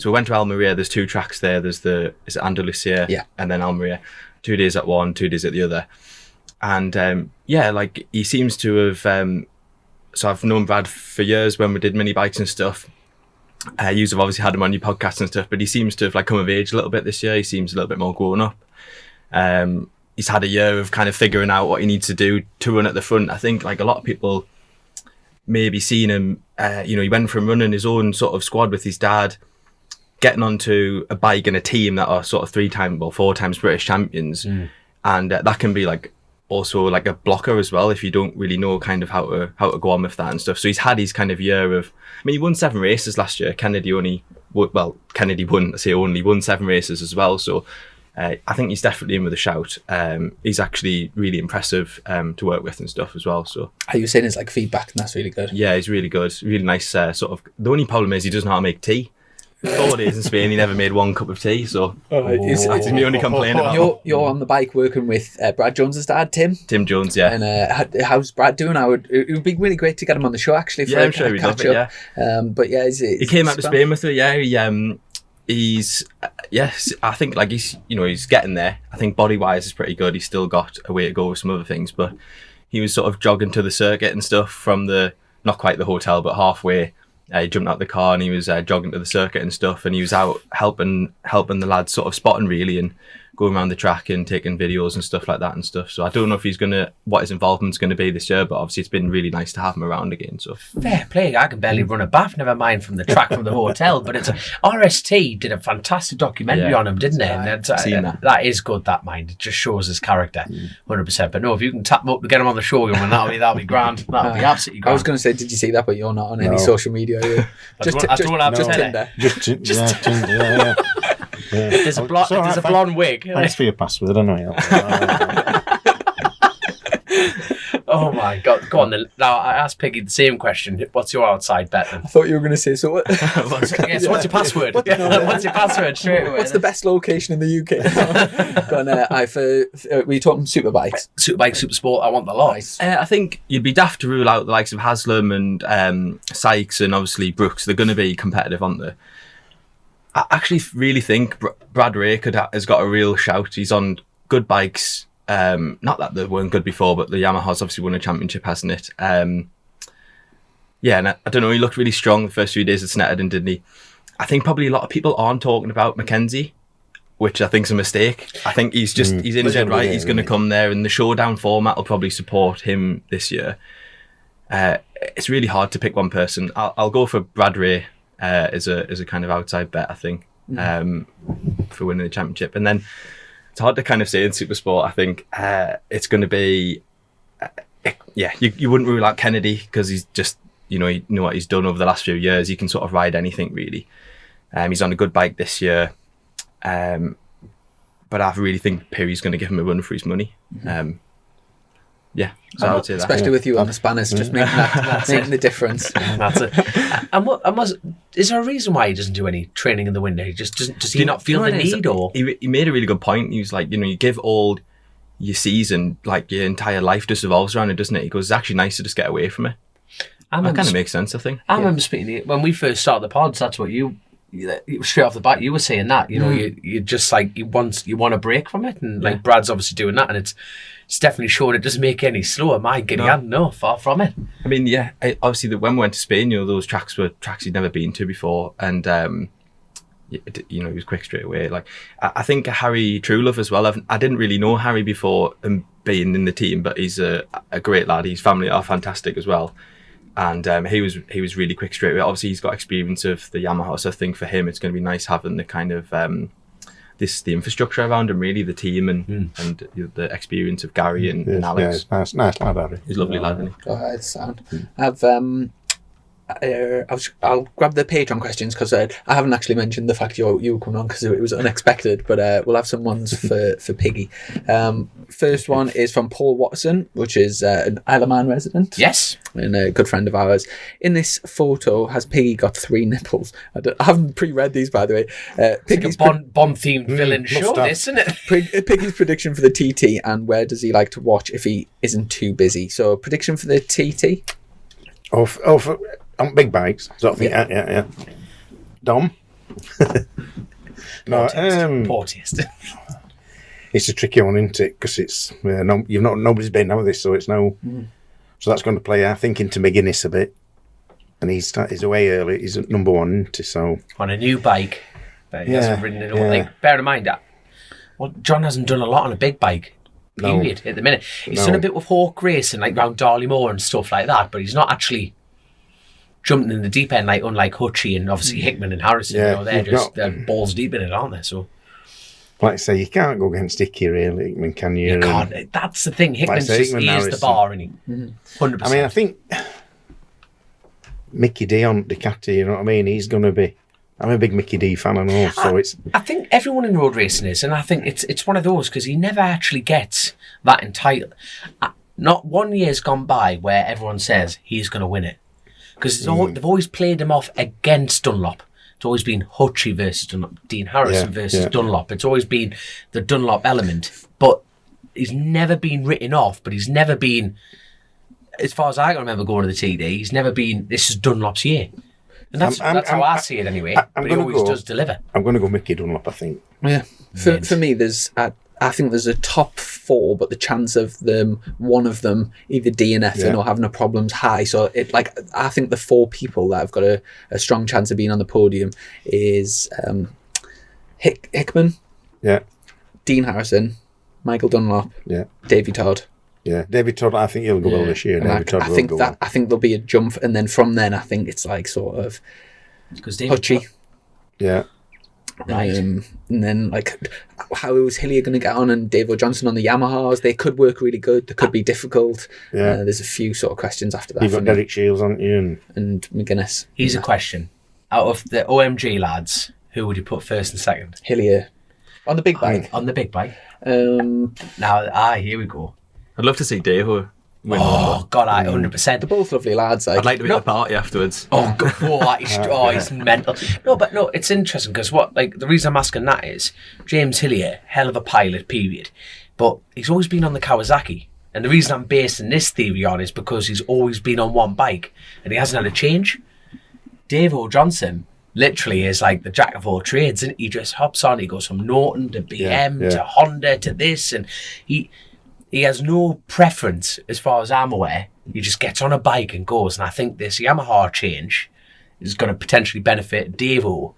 Almeria. There's 2 tracks there. Is it Andalusia? Yeah. And then Almeria. 2 days at one, 2 days at the other. And like he seems to have, so I've known Brad for years when we did mini bikes and stuff. You've obviously had him on your podcast and stuff, but he seems to have like come of age a little bit this year. He seems a little bit more grown up. He's had a year of kind of figuring out what he needs to do to run at the front. I think like a lot of people, maybe seen him, he went from running his own sort of squad with his dad, getting onto a bike and a team that are sort of 4 times British champions. And that can be like also like a blocker as well if you don't really know kind of how to go on with that and stuff. So he's had his kind of year of, he won 7 races last year. Kennedy only won 7 races as well. So I think he's definitely in with a shout. He's actually really impressive to work with and stuff as well. So are you saying it's like feedback, and that's really good? Yeah, he's really good. Really nice sort of. The only problem is he doesn't know how to make tea. 4 days in Spain, he never made 1 cup of tea. So it's the only complaint about. You're on the bike working with Brad Jones's dad, Tim. Tim Jones, yeah. And how's Brad doing? It would be really great to get him on the show actually. For I'm sure he'd love it. Yeah. But yeah, he came out to Spain with her. Yeah, he's I think like he's getting there. I think body wise is pretty good. He's still got a way to go with some other things, but he was sort of jogging to the circuit and stuff from not quite the hotel, but halfway. He jumped out the car and he was jogging to the circuit and stuff, and he was out helping the lads sort of spotting really and going around the track and taking videos and stuff like that and stuff. So I don't know if what his involvement's going to be this year, but obviously it's been really nice to have him around again. So fair play. I can barely run a bath, never mind from the track from the hotel. But it's RST did a fantastic documentary on him, didn't they? And that is good. That mind, it just shows his character, 100%. But no, if you can tap him up to get him on the show, that'll be grand. That'll be absolutely grand. I was going to say, did you see that? But you're not on any social media. Just Tinder. Just Tinder. Yeah. There's a blonde wig. Thanks for your password. I know. Oh my God. Go on then. Now, I asked Piggy the same question. What's your outside bet then? I thought you were going to say, so what? What's your password? What's your password straight away? What's the best location in the UK? Were you talking superbikes? Superbike, super sport, I want the lot. I think you'd be daft to rule out the likes of Haslam and Sykes and obviously Brooks. They're going to be competitive, aren't they? I actually really think Brad Ray has got a real shout. He's on good bikes. Not that they weren't good before, but the Yamaha's obviously won a championship, hasn't it? And I don't know, he looked really strong the first few days at Snetterton, didn't he? I think probably a lot of people aren't talking about Mackenzie, which I think's a mistake. I think he's injured, right? He's going to come there, and the showdown format will probably support him this year. It's really hard to pick one person. I'll go for Brad Ray as a kind of outside bet, I think, for winning the championship. And then it's hard to kind of say in Supersport. I think it's going to be, you wouldn't rule out Kennedy because he's just, you know what he's done over the last few years. He can sort of ride anything really. He's on a good bike this year. But I really think Perry's going to give him a run for his money. So I would say that. Especially with you on the spanners, just making making the difference. That's it. And is there a reason why he doesn't do any training in the winter? He just does he not feel the need? Or he made a really good point. He was like, you give all your season, like your entire life just revolves around it, doesn't it? He goes, it's actually nice to just get away from it. That kind of makes sense, I think. I remember speaking when we first started the pods. That's what you straight off the bat you were saying that you just like you want a break from it, and like Brad's obviously doing that, and it's definitely showing it doesn't make it any slower. My goodness, no, far from it. I mean, obviously when we went to Spain, those tracks were tracks he'd never been to before, and he was quick straight away. Like I think Harry Truelove as well. I didn't really know Harry before being in the team, but he's a great lad. His family are fantastic as well. And he was really quick straight away. Obviously, he's got experience of the Yamaha, so I think for him it's going to be nice having the kind of the infrastructure around him, really, the team and the experience of Gary and Alex. Yeah, nice lad, Harry. He's a lovely lad, isn't he? It's sound. I'll grab the Patreon questions because I haven't actually mentioned the fact you were coming on because it was unexpected, but we'll have some ones for Piggy. First one is from Paul Watson, which is an Isle of Man resident. Yes. And a good friend of ours. In this photo, has Piggy got 3 nipples? I haven't pre-read these, by the way. Piggy's like a Bond-themed villain show, isn't it? Piggy's prediction for the TT, and where does he like to watch if he isn't too busy? So, prediction for the TT? On big bikes, sort of thing. Yeah. Dom? Poor taste. It's a tricky one, isn't it? Because it's nobody's been out of this, so it's no. So that's going to play, I think, into McGuinness a bit, and he's away early. He's at number 1, isn't he? So on a new bike, but he hasn't ridden it all. Like, bear in mind that John hasn't done a lot on a big bike. Period. At the minute, he's done a bit with Hawk Racing, like round Darley Moor and stuff like that, but he's not actually jumping in the deep end, like unlike Hutchie and obviously Hickman and Harrison. Yeah, You know, they're you've just got- they're balls deep in it, aren't they? So Like I say, you can't go against Hickey, really, Hickman, can you? you can't. That's the thing. Hickman's say, just Hickman, he is the Harrison. bar, and he 100%. I mean, I think Mickey D on Ducati, you know what I mean? He's going to be... I'm a big Mickey D fan and all, so it's... I think everyone in road racing is, and I think it's one of those because he never actually gets that entitled. Not 1 year's gone by where everyone says he's going to win it, because they've always played him off against Dunlop. It's always been Hutchie versus Dunlop, Dean Harrison versus Dunlop. It's always been the Dunlop element, but he's never been written off. But he's never been, as far as I can remember going to the TD, he's never been. This is Dunlop's year, and that's how I see it anyway. But he always does deliver. I'm going to go Mickey Dunlop, I think. Yeah. For me, I think there's a top 4, but the chance of one of them either DNFing or having a problem's high. So I think the 4 people that have got a strong chance of being on the podium is Hickman, Dean Harrison, Michael Dunlop, Davey Todd. Yeah, David Todd, I think he'll go well this year. I think there'll be a jump, and then from then I think it's like sort of Hutchie. Yeah. And then how is Hillier going to get on, and Dave Johnson on the Yamahas? They could work really good. They could be difficult. Yeah. There's a few sort of questions after that. You've got Derek Shields, haven't you? And McGuinness. Here's a question: out of the OMG lads, who would you put first and second? Hillier on the big bike. On the big bike. Now, here we go. I'd love to see Davo win. Oh God, 100%. they're both lovely lads. I'd like to be at the party afterwards. Oh God, he's mental. No, it's interesting because the reason I'm asking that is James Hillier, hell of a pilot, period. But he's always been on the Kawasaki, and the reason I'm basing this theory on is because he's always been on one bike and he hasn't had a change. Dave Johnson literally is like the jack of all trades, and he just hops on. He goes from Norton to BM to Honda to this, and he has no preference as far as I'm aware. He just gets on a bike and goes. And I think this Yamaha change is going to potentially benefit Davo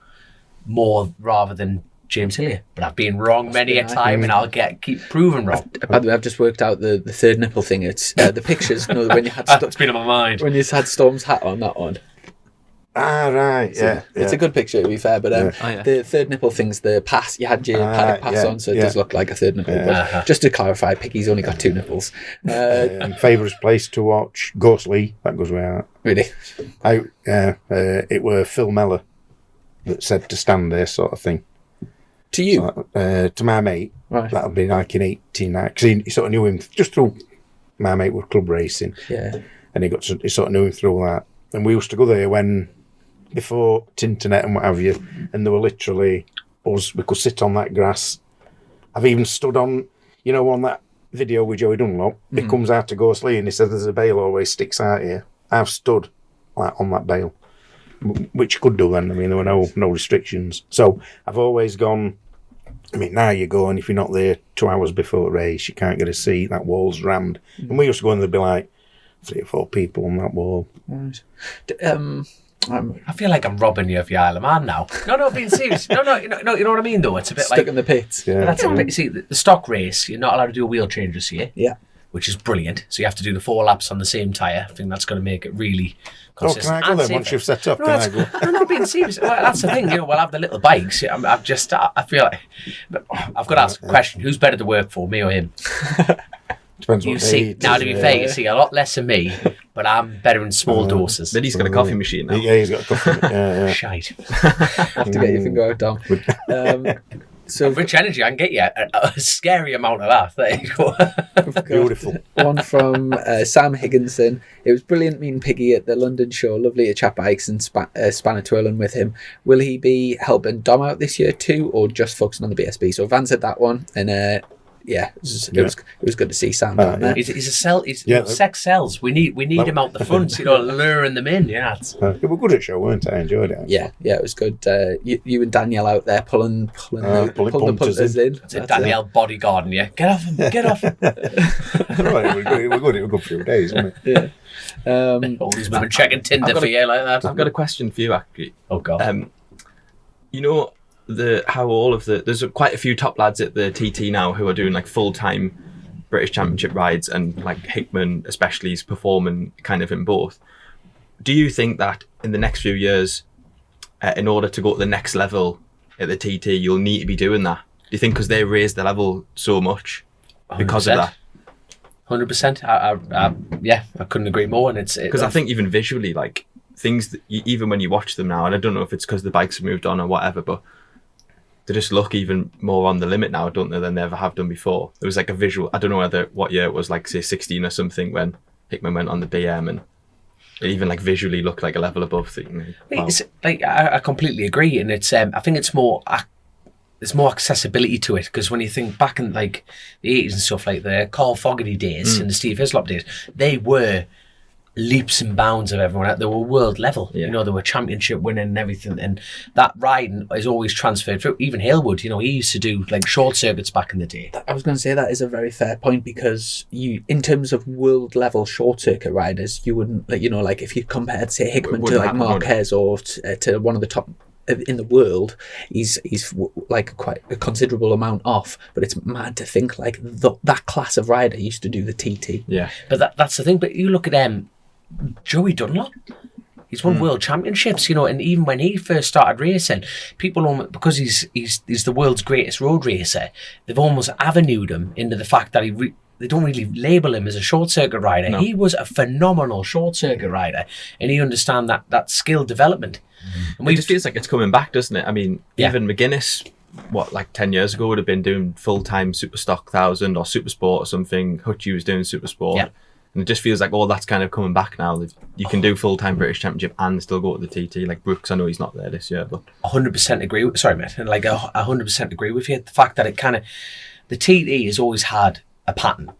more rather than James Hillier. But I've been wrong many a time, and I'll keep proving wrong. By the way, I've just worked out the third nipple thing. It's the pictures. When you had That's been on my mind. When you had Storm's hat on, that one. Ah, right, It's a good picture, to be fair, but the third nipple thing's the pass. You had your paddock pass on, so it does look like a third nipple. But just to clarify, Piggy's only got 2 nipples. And favourite place to watch, Ghostly, that goes way out. Really? It were Phil Mellor that said to stand there, sort of thing. To you? So, to my mate, that would be like in 89, because he sort of knew him just through, my mate was club racing. Yeah. And he sort of knew him through that. And we used to go there before Tinternet and what have you, and there were literally us, we could sit on that grass. I've even stood on that video with Joey Dunlop. He comes out to Ghostly and he says there's a bale always sticks out here. I've stood on that bale, which you could do then. I mean, there were no restrictions. So I've always gone. I mean, now you go, and if you're not there 2 hours before a race, you can't get a seat. That wall's rammed. And we used to go and there'd be like 3 or 4 people on that wall. Right. I feel like I'm robbing you of your Isle of Man now. No, being serious. No, you know what I mean, though. It's a bit stuck in the pits. Yeah. That's it. You see, the stock race, you're not allowed to do a wheel change this year. Yeah. Which is brilliant. So you have to do the 4 laps on the same tyre. I think that's going to make it really consistent. Can I go then once you've set up? Can I go? No, being serious. Well, that's the thing. We'll have the little bikes. I feel like I've got to ask a question. Who's better to work for, me or him? Depends You what see, now to be fair, you see a lot less of me, but I'm better in small doses. Then he's got a coffee machine now. Yeah, he's got a coffee machine. Yeah. Shite. Have to get your finger out, Dom. So Rich energy, I can get you a scary amount of that. There you go. Beautiful. One from Sam Higginson. It was brilliant meeting Piggy at the London show. Lovely to chat bikes and spanner twirling with him. Will he be helping Dom out this year too, or just focusing on the BSB? So Van said that one, and it was good to see Sam down there. He's a sell. Sex sells. We need him out the front, luring them in. Yeah, they were good at show, weren't they? I enjoyed it. Actually. Yeah, it was good. You and Danielle out there pulling the punters in. Danielle bodyguarding you. Get off him. Get off him. It was good. It was a good few days, wasn't it? Yeah. All these women checking Tinder for you like that. I've got a question for you, actually. Oh God. There's quite a few top lads at the TT now who are doing like full-time British Championship rides, and like Hickman especially is performing kind of in both. do you think that in the next few years, in order to go to the next level at the TT, you'll need to be doing that? Do you think because they raised the level so much because of that? 100%. I couldn't agree more. And it's because I think even visually, like things that even when you watch them now, and I don't know if it's because the bikes have moved on or whatever, but they just look even more on the limit now, don't they, than they ever have done before. There was like a visual, I don't know what year it was, like say 16 or something, when Hickman went on the BM, and it even like visually looked like a level above. Wow. It's, like I completely agree, and it's I think it's more there's more accessibility to it, because when you think back in like the 80s and stuff, like the Carl Fogarty days and the Steve Hislop days, they were leaps and bounds of everyone. They were world level. Yeah. You know, they were championship winning and everything, and that riding is always transferred through. Even Halewood, you know, he used to do like short circuits back in the day. I was going to say that is a very fair point, because in terms of world level short circuit riders, you wouldn't, like, you know, like if you compared say Hickman to like Marquez or to one of the top in the world, he's like quite a considerable amount off. But it's mad to think like that class of rider used to do the TT. Yeah, but that's the thing. But you look at Joey Dunlop. He's won world championships, you know, and even when he first started racing, people, because he's the world's greatest road racer, they've almost avenued him into the fact that they don't really label him as a short circuit rider. No. He was a phenomenal short circuit rider, and he understands that skill development. And it just feels like it's coming back, doesn't it? I mean, even McGuinness, like 10 years ago, would have been doing full-time Superstock 1000 or Supersport or something. Hutchie was doing Supersport. Yeah. And it just feels like all that's kind of coming back now. You can do full-time British Championship and still go to the TT. Like Brooks, I know he's not there this year, but 100% agree. Sorry, mate. Like 100% agree with you. The fact that the TT has always had a pattern.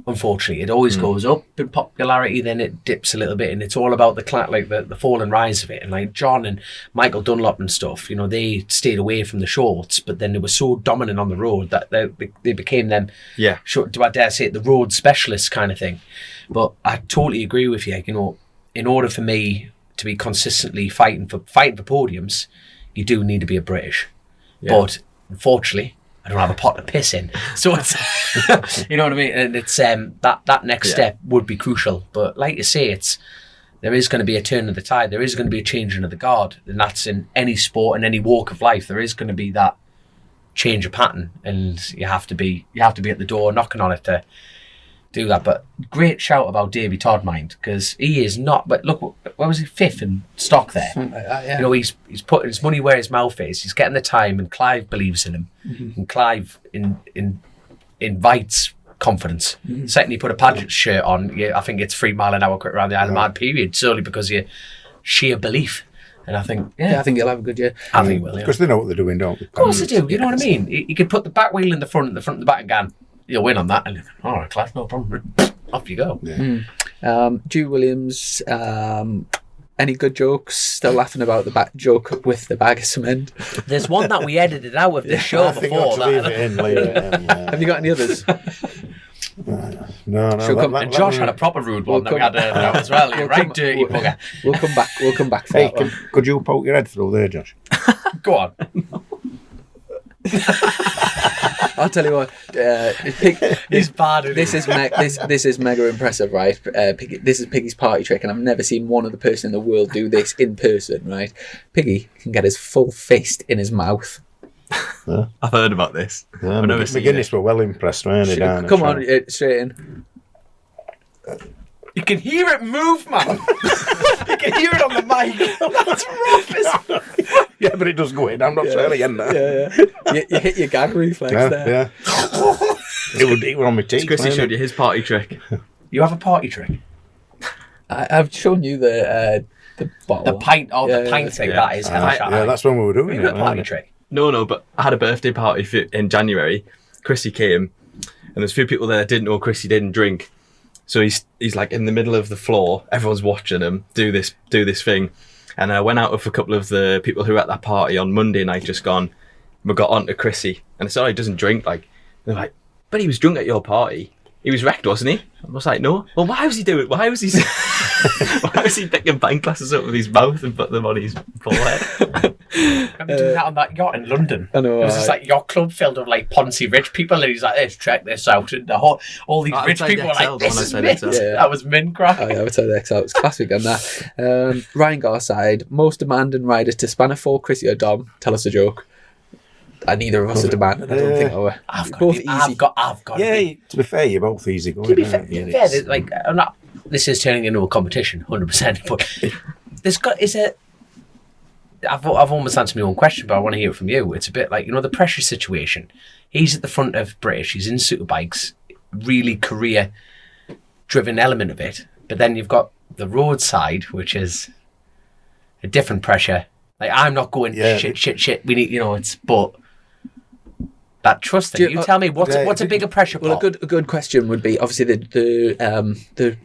Unfortunately, it always goes up in popularity, then it dips a little bit, and it's all about the fall and rise of it. And like John and Michael Dunlop and stuff, you know, they stayed away from the shorts, but then they were so dominant on the road that they became them. Yeah. Do I dare say it, the road specialists kind of thing? But I totally agree with you. You know, in order for me to be consistently fighting for podiums, you do need to be a British. Yeah. But unfortunately, I don't have a pot to piss in, so it's you know what I mean. And it's that next step would be crucial. But like you say, there is going to be a turn of the tide. There is going to be a changing of the guard, and that's in any sport and any walk of life. There is going to be that change of pattern, and you have to be at the door knocking on it to do that. But great shout about Davey Todd, mind, because he is not. But look, where was he? 5th in stock there. You know, he's putting his money where his mouth is. He's getting the time, and Clive believes in him, and Clive invites confidence. Second, he put a Paget shirt on. I think it's 3 mile an hour quick around the Isle of Man period, solely because of your sheer belief. And I think, I think he'll have a good year. I think he will, because they know what they're doing, don't they? Of course they do. You know what I mean? You could put the back wheel in the front and the back again. You'll win on that. And all right, Clive, no problem. Off you go. Yeah. Drew Williams, any good jokes? Still laughing about the back joke with the bag of cement. There's one that we edited out of the show before. Leave it in. Have you got any others? No. And Josh had a proper rude one that we had out as well. Right, dirty bugger. We'll come back for that one. Could you poke your head through there, Josh? Go on. I'll tell you what. He's bad. This is mega impressive, right? This is Piggy's party trick, and I've never seen one other person in the world do this in person, right? Piggy can get his full fist in his mouth. Yeah. I've heard about this. Yeah, McGuinness were well impressed, weren't they? Come on, straight in. You can hear it move, man. You can hear it on the mic. That's rough. Yeah, but it does go in. I'm not trying to end that. Yeah. You hit your gag reflex there. Yeah. it were on my teeth. Chrissy showed you his party trick. You have a party trick? I've shown you the bottle. The pint. Oh, the pint thing. Yeah. That is. Yeah, that's when we were doing it. You got a party trick? No, but I had a birthday party in January. Chrissy came, and there's a few people there that didn't know Chrissy didn't drink. So he's like in the middle of the floor. Everyone's watching him do this thing. And I went out with a couple of the people who were at that party on Monday night just gone. We got on to Chrissy. And I said, he doesn't drink. Like, they're like, but he was drunk at your party. He was wrecked, wasn't he? I was like, no. Well, why was he doing it? Why was he... Why was he picking pint glasses up with his mouth and put them on his forehead? Remember doing that on that yacht in London? I know. It was this like yacht club filled with like poncy rich people, and he's like, "Let's check this out." And all these rich people were like, "This is mint." That was mint crap. Oh yeah, I would say the XL. It was classic on that. Ryan Garside, most demanding rider to span a 4, Chrissy or Dom. Tell us a joke. Neither of us are demanding. I don't think we were. I've got both to be, easy. I've got Yeah, to be. to be fair, you're both easy going. To be aren't you? fair, like I'm not. This is turning into a competition, 100%. But I've almost answered my own question, but I want to hear it from you. It's a bit like, the pressure situation. He's at the front of British. He's in superbikes, really career-driven element of it. But then you've got the road side, which is a different pressure. Like, I'm not going shit. We need, but that trust thing. You tell me what's a bigger pressure pot? Well, a good question would be, obviously the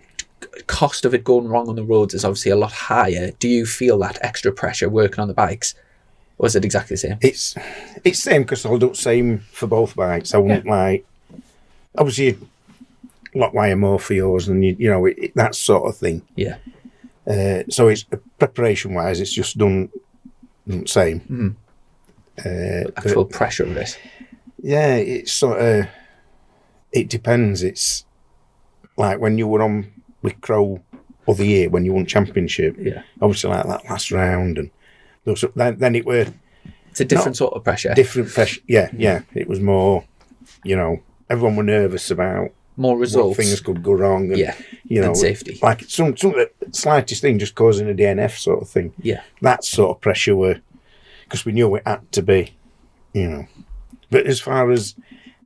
cost of it going wrong on the roads is obviously a lot higher. Do you feel that extra pressure working on the bikes, or is it exactly the same? It's same, because I'll do the same for both bikes. I wouldn't like, obviously, lock wire more for yours, and that sort of thing. Yeah. So it's preparation wise, it's just done the same. Actual pressure of it. Yeah, it's sort of. It depends. It's like when you were on with Crow other year when you won championship. Yeah. Obviously, like that last round, and then it were. It's a different sort of pressure. Different pressure. Yeah. It was more. Everyone were nervous about more results. What things could go wrong. And, and safety. Like some the slightest thing just causing a DNF sort of thing. Yeah. That sort of pressure were, because we knew it had to be, But as far as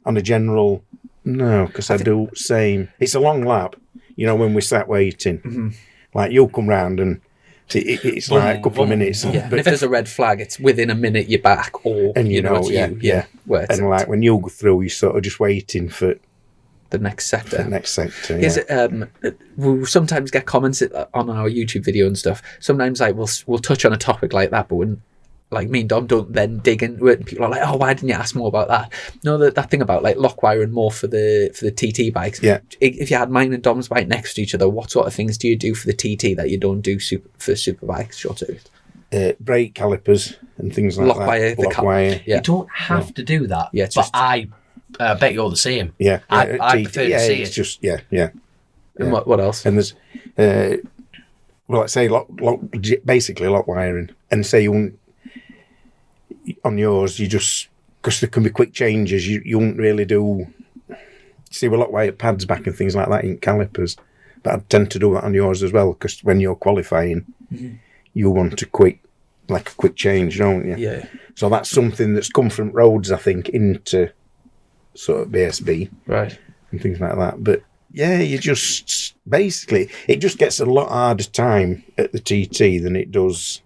on a general, no, because I do same. It's a long lap, when we sat waiting. Like you'll come round and it's like a couple of minutes. Yeah. And if there's a red flag, it's within a minute you're back, or and Where and like when you go through, you're sort of just waiting for the next sector. We'll sometimes get comments on our YouTube video and stuff. Sometimes like we'll touch on a topic like that, but when like me and Dom don't then dig into it, and people are like, "Oh, why didn't you ask more about that?" No, that thing about like lock wiring more for the TT bikes. Yeah. If you had mine and Dom's bike next to each other, what sort of things do you do for the TT that you don't do for super bikes, short toothed? Brake calipers and things like lock that. Wire, lock wire. Yeah. You don't have to do that. Yeah, but I bet you're the same. Yeah. I prefer to see it's it. just And what else? And there's let's say basically lock wiring, and say you won't. On yours, you just, because there can be quick changes, you won't really do. See, with lock wire pads back and things like that in calipers, but I tend to do that on yours as well, because when you're qualifying, you want a quick change, don't you? Yeah. So that's something that's come from roads, I think, into sort of BSB, right, and things like that. But yeah, you just basically it just gets a lot harder time at the TT than it does.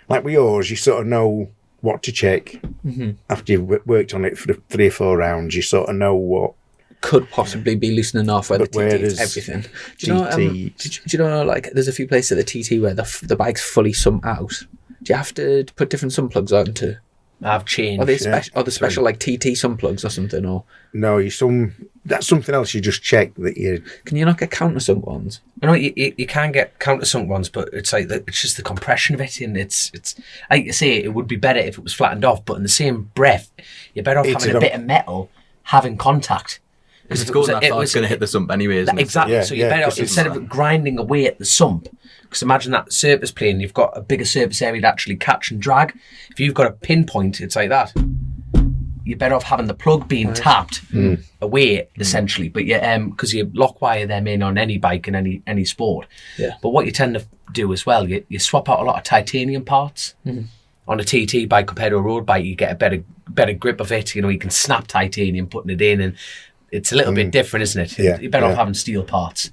Like with yours, you sort of know what to check after you've worked on it for 3 or 4 rounds. You sort of know what could possibly be loosening off where the TT is everything. Do you know, like there's a few places at the TT where the bike's fully sumped out. Do you have to put different sun plugs on to? I've changed. Are they special like TT sun plugs or something? Or no, that's something else. You just check that you. Can you not get countersunk ones? You can get countersunk ones, but it's like it's just the compression of it, and it's like you say, it would be better if it was flattened off. But in the same breath, you're better off having a bit of metal having contact. Because if it's going that far, it's going to hit the sump anyway, isn't it? Exactly. Yeah, so you're better off, instead of grinding away at the sump. Because imagine that surface plane, you've got a bigger surface area to actually catch and drag. If you've got a pinpoint, it's like that. You're better off having the plug being tapped away, essentially. But because you lock wire them in on any bike and any sport. Yeah. But what you tend to do as well, you swap out a lot of titanium parts. On a TT bike compared to a road bike, you get a better grip of it. You can snap titanium, putting it in, and it's a little bit different, isn't it? Yeah, you're better off having steel parts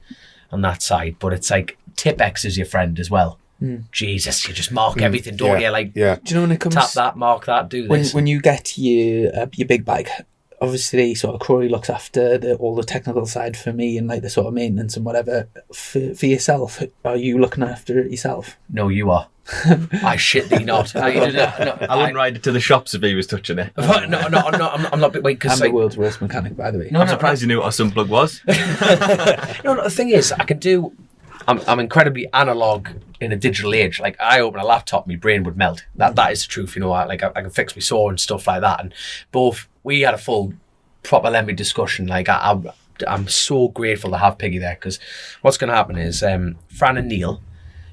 on that side. But it's like Tipex is your friend as well. Jesus, you just mark everything, don't you? Like, do you know when it comes tap that, mark that, do this. When you get your big bike, obviously sort of Crawley looks after all the technical side for me and like the sort of maintenance and whatever. For yourself, are you looking after it yourself? No, you are. I shit thee not. I wouldn't ride it to the shops if he was touching it. No, I'm not. Wait, because I'm the world's worst mechanic, by the way. I'm surprised you knew what a sun plug was. No, the thing is, I can do I'm incredibly analog in a digital age. Like, I open a laptop, my brain would melt. That is the truth, you know. I can fix my saw and stuff like that. And we had a full, proper lengthy discussion. Like, I'm so grateful to have Piggy there, because what's going to happen is Fran and Neil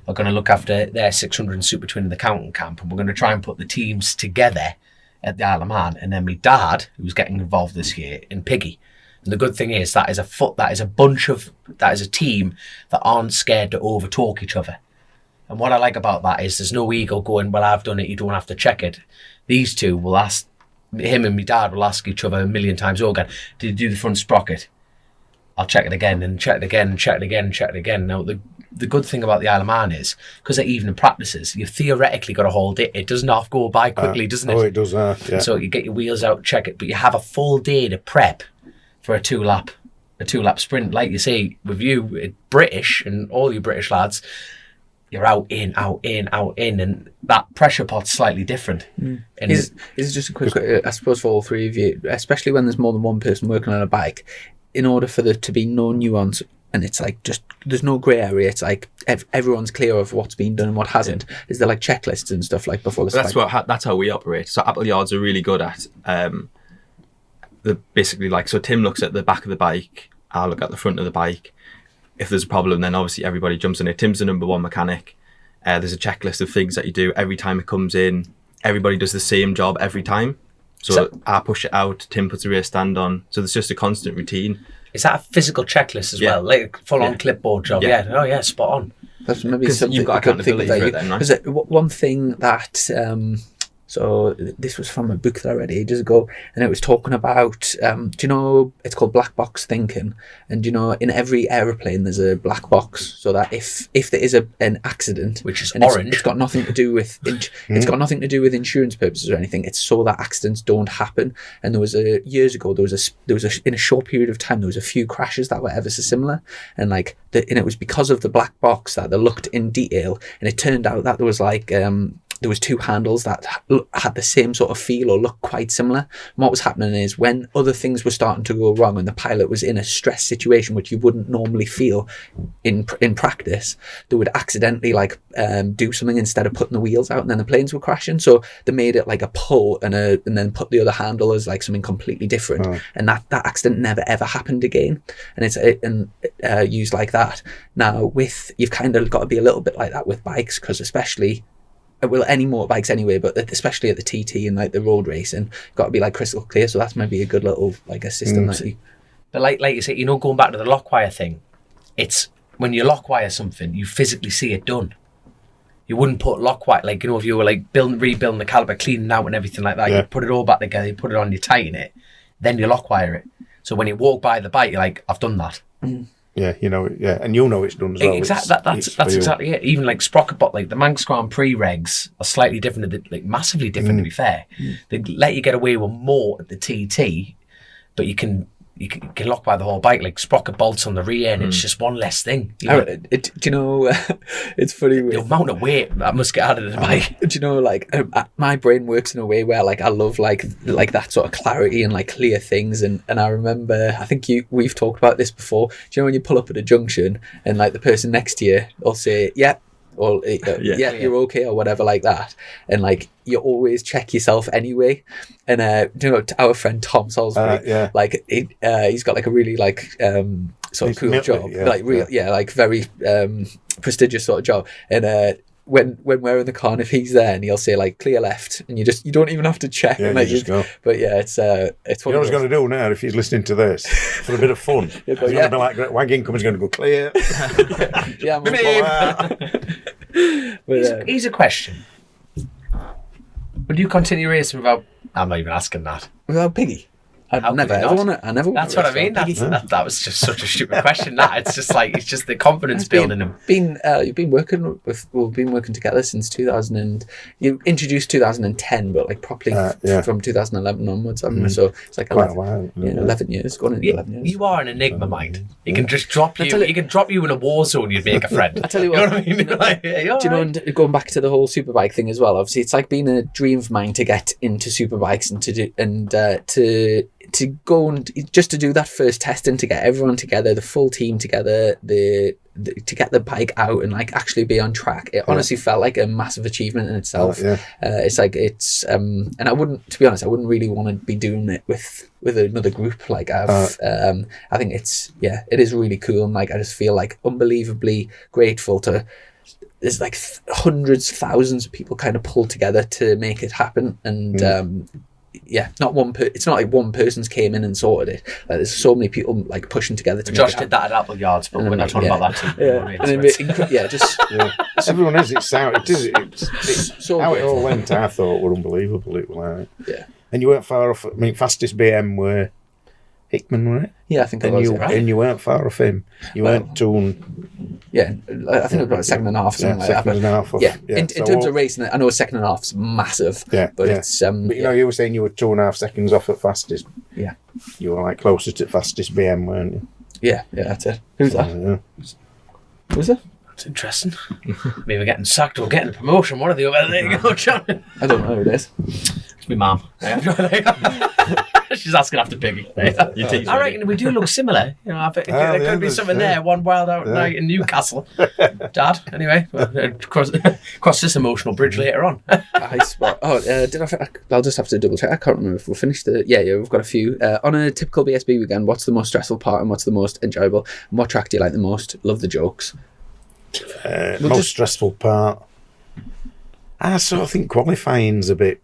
are going to look after their 600 and Super Twin in the counting camp, and we're going to try and put the teams together at the Isle of Man. And then my dad, who's getting involved this year, in Piggy. And the good thing is that is a team that aren't scared to overtalk each other. And what I like about that is there's no ego going, well, I've done it, you don't have to check it. These two will ask, him and my dad will ask each other a million times over, did you do the front sprocket? I'll check it again and check it again and check it again and check it again. Now, the good thing about the Isle of Man is, because they're evening practices, you've theoretically got to hold it. It doesn't half go by quickly, doesn't it? Oh, it does, yeah. So you get your wheels out, check it, but you have a full day to prep for a two-lap sprint. Like you say, with you, British, and all you British lads, you're out in, and that pressure pot's slightly different. And Is just a quick, I suppose, for all three of you, especially when there's more than one person working on a bike, in order for there to be no nuance, and it's like just there's no grey area, it's like everyone's clear of what's been done and what hasn't. Is there like checklists and stuff like before the That's how we operate. So Apple Yards are really good at basically, like, so Tim looks at the back of the bike, I'll look at the front of the bike. If there's a problem, then obviously everybody jumps in it. Tim's the number one mechanic. There's a checklist of things that you do every time it comes in. Everybody does the same job every time. So I push it out, Tim puts the rear stand on. So there's just a constant routine. Is that a physical checklist as well? Like a full-on clipboard job? Yeah. Oh, yeah, spot on. That's maybe something you've got accountability for it then, right? Because one thing that... So this was from a book that I read ages ago, and it was talking about, do you know, it's called black box thinking. And, you know, in every aeroplane, there's a black box, so that if there is an accident, which is orange, it's got nothing to do with it's got nothing to do with insurance purposes or anything. It's so that accidents don't happen. And there was years ago, in a short period of time, there was a few crashes that were ever so similar, and and it was because of the black box that they looked in detail, and it turned out that there was there was two handles that had the same sort of feel or look quite similar. And what was happening is when other things were starting to go wrong and the pilot was in a stress situation, which you wouldn't normally feel in practice, they would accidentally do something instead of putting the wheels out, and then the planes were crashing. So they made it like a pull and then put the other handle as like something completely different. Oh. And that accident never ever happened again. And it's used like that. Now you've kind of got to be a little bit like that with bikes, because especially... Well, any motorbikes anyway, but especially at the TT and like the road racing, got to be like crystal clear. So that's maybe a good little like a system that you. But like you say, going back to the lock wire thing, it's when you lock wire something, you physically see it done. You wouldn't put lock wire if you were like rebuilding the caliper, cleaning out and everything like that. Yeah. You put it all back together, you put it on, you tighten it, then you lock wire it. So when you walk by the bike, you're like, I've done that. Mm. Yeah, you know, yeah, and you'll know it's done as well. Exactly, that's exactly it. Even like sprocket bot, like the Manx Grand Prix regs are slightly different, like massively different to be fair. They let you get away with more at the TT, but you can lock by the whole bike, like sprocket bolts on the rear, and it's just one less thing. Do you know, it's funny. The amount of weight that must get added to the bike. Do you know, my brain works in a way where I love like that sort of clarity and like clear things. And I remember, I think we've talked about this before. Do you know when you pull up at a junction and like the person next to you will say, yeah, or yeah, you're okay or whatever like that, and like you always check yourself anyway. And you know, our friend Tom Salisbury, he's got like a really sort of cool job, like very prestigious sort of job. And when we're in the car, and if he's there and he'll say like clear left, and you don't even have to check. Yeah, and, like, you just go. But yeah, it's you know what he's going to do now if he's listening to this for a bit of fun. He's going to be like wagging, he's going to go clear. Yeah, But here's a question: would you continue racing without? I'm not even asking that. Without Piggy? I never want to. That's what I mean. That was just such a stupid question. It's just the confidence building him. We've been working together since 2000, and you introduced 2010, but like properly from 2011 onwards. So it's like quite a while. 11 years. Going into 11 years. You are an enigma, mind. You can just drop you. He can drop you in a war zone. You'd make a friend. I tell you what. You know what I mean? Do you know? And going back to the whole superbike thing as well. Obviously, it's like been a dream of mine to get into superbikes and to to go and just to do that first testing, to get everyone together, the full team together, to get the bike out and like actually be on track, it honestly felt like a massive achievement in itself. And I wouldn't, to be honest, I wouldn't really want to be doing it with another group. Like I think it is really cool, and like I just feel like unbelievably grateful to. There's like hundreds, thousands of people kind of pulled together to make it happen, and it's not like one person's came in and sorted it. There's so many people like pushing together to. Josh did that at Apple Yards, but we're not talking about that too. Everyone is excited. It's so how it all went. I thought were unbelievable. It was like, and you weren't far off. I mean, fastest BM were Hickman, wasn't it? Yeah, I think it was. And you weren't far off him. You weren't too. Yeah, I think it was about a second and a half. Something like that. And a half off, in terms of racing, I know a second and a half's massive. But it's. But you were saying you were 2.5 seconds off at fastest. Yeah. You were like closest to fastest BM, weren't you? Yeah, that's it. Who's that? Who's that? That's interesting. Maybe we're getting sacked or getting a promotion. One of the other. There you go, John. I don't know who it is. It's my mum. She's asking after Piggy. I reckon we do look similar. You know, there could be something there. One wild out night in Newcastle. Dad, anyway, cross this emotional bridge later on. I'll just have to double check. I can't remember if we'll finish the. Yeah, we've got a few. On a typical BSB weekend, what's the most stressful part and what's the most enjoyable? And what track do you like the most? Love the jokes. Most stressful part. I sort of think qualifying's a bit.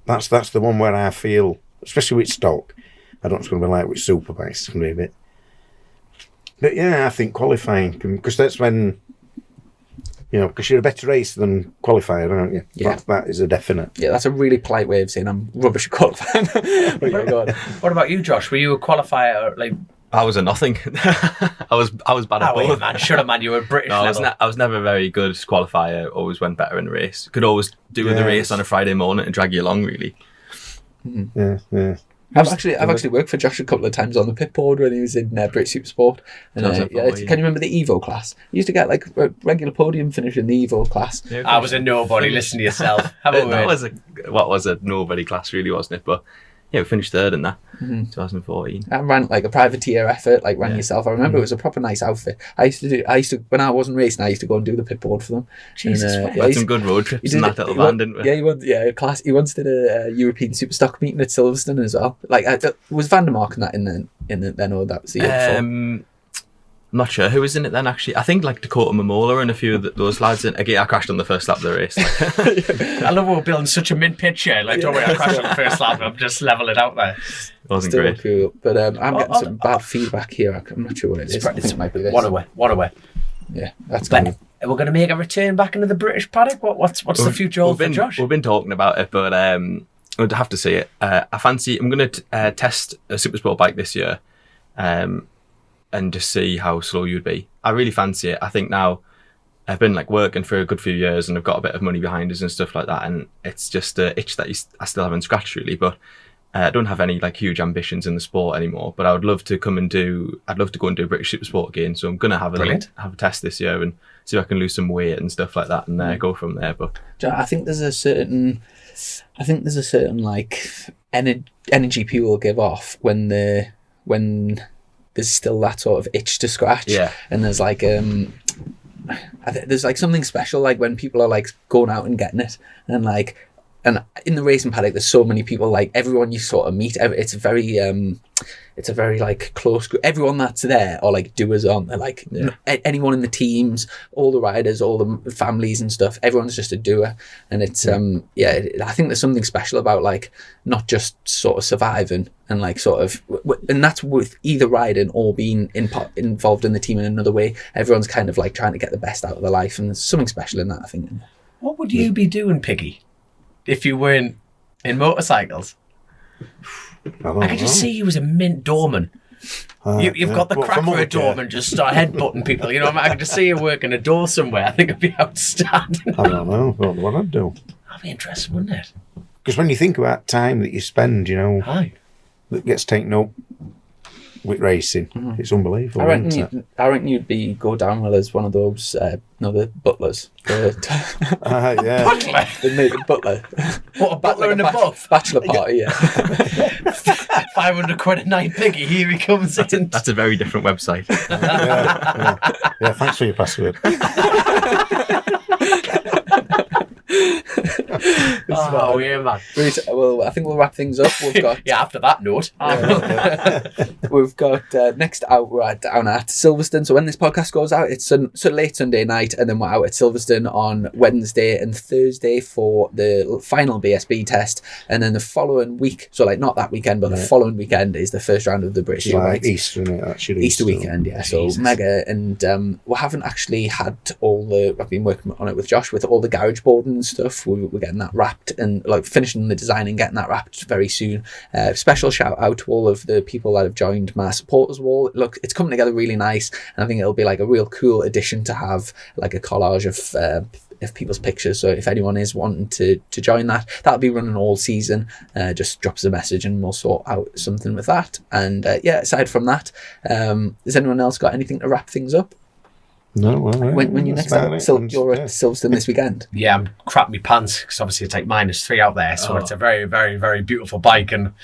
That's the one where I feel, especially with stock, I don't know it's going to be like with superbikes, it's going to be a bit. But yeah, I think qualifying, because that's when, because you're a better racer than qualifier, aren't you? Yeah. That is a definite. Yeah, that's a really polite way of saying I'm rubbish at qualifying. What about you, Josh? Were you a qualifier? Like, I was a nothing. I was bad at both. Man, shut up, man. You were British. No, I was never very good as qualifier. Always went better in the race. Could always do the race on a Friday morning and drag you along. Really. Yeah. I've actually worked for Josh a couple of times on the pit board when he was in British Supersport. And can you remember the Evo class? You used to get like a regular podium finish in the Evo class. Yeah, I was a nobody. Listen to yourself. That was a nobody class, really, wasn't it? But yeah, we finished third in that. 2014. I ran like a privateer effort, like ran yourself. I remember it was a proper nice outfit. I used to when I wasn't racing, I used to go and do the pit board for them. Jesus, we had some good road trips in that little van, didn't we? Yeah, he once did a European Superstock meeting at Silverstone as well. Like, was Vandermark in that in the then, or that was the year before? I'm not sure who was in it then, actually. I think like Dakota Momola and a few of those lads. Again, I crashed on the first lap of the race. I love we're building such a mid-pitch here. Like, don't worry, I crashed on the first lap. I'm just level it out there. It wasn't Still great. Cool. But I'm getting some bad feedback here. I'm not sure what it is. I think it might be this. One away. Yeah, that's cool. But we're going to make a return back into the British paddock. What's the future hold for Josh? We've been talking about it, but I'd have to see it. I'm going to test a Supersport bike this year. And just see how slow you'd be. I really fancy it. I think now I've been like working for a good few years and I've got a bit of money behind us and stuff like that. And it's just an itch that I still haven't scratched really. But I don't have any like huge ambitions in the sport anymore. But I would love to go and do British Supersport again. So I'm gonna have a test this year and see if I can lose some weight and stuff like that and go from there. But I think there's a certain like energy people give off when there's still that sort of itch to scratch. Yeah. And there's like there's like something special like when people are like going out and getting it, and in the racing paddock there's so many people, like everyone you sort of meet, it's a very like close group. Everyone that's there are like doers on. They're like anyone in the teams, all the riders, all the families and stuff. Everyone's just a doer, and it's I think there's something special about like not just sort of surviving and like sort of, and that's with either riding or being involved in the team in another way. Everyone's kind of like trying to get the best out of their life, and there's something special in that, I think. What would you be doing, Piggy, if you weren't in motorcycles? I could just see you as a mint doorman. You've got the crack for a doorman, just start headbutting people. You know, I could just see you working a door somewhere. I think it'd be outstanding. I don't know what I'd do. That'd be interesting, wouldn't it? Because when you think about time that you spend, that gets taken up with racing. It's unbelievable. I reckon isn't it? you'd go down well as one of those the butlers. Yeah. Butler? The butler. What, a butler and a buff? Bachelor party, yeah. 500 quid a night, Piggy. Here he comes in. That's a very different website. Yeah, thanks for your password. Oh, yeah, man. Right, well, I think we'll wrap things up. We've got Yeah, after that note. we've got next out we're down at Silverstone. So when this podcast goes out, it's so late Sunday night, and then we're out at Silverstone on Wednesday and Thursday for the final BSB test, and then the following week, so like not that weekend, but the following weekend is the first round of the British. It's like Easter, isn't it? Actually, Easter weekend, yeah. So Jesus. mega, and we haven't actually had all the. I've been working on it with Josh with all the garage boarding and stuff. We're getting that wrapped and like finishing the design and getting that wrapped very soon. Special shout out to all of the people that have joined my supporters wall. Look, it's coming together really nice, and I think it'll be like a real cool addition to have like a collage of people's pictures. So if anyone is wanting to join that, that'll be running all season. Just drop us a message and we'll sort out something with that. And yeah, aside from that, has anyone else got anything to wrap things up? No, well, When you next out, you're at Silverstone this weekend. Yeah, I'm crap my pants because obviously it's like -3 out there, so it's a very, very, very beautiful bike, and I'm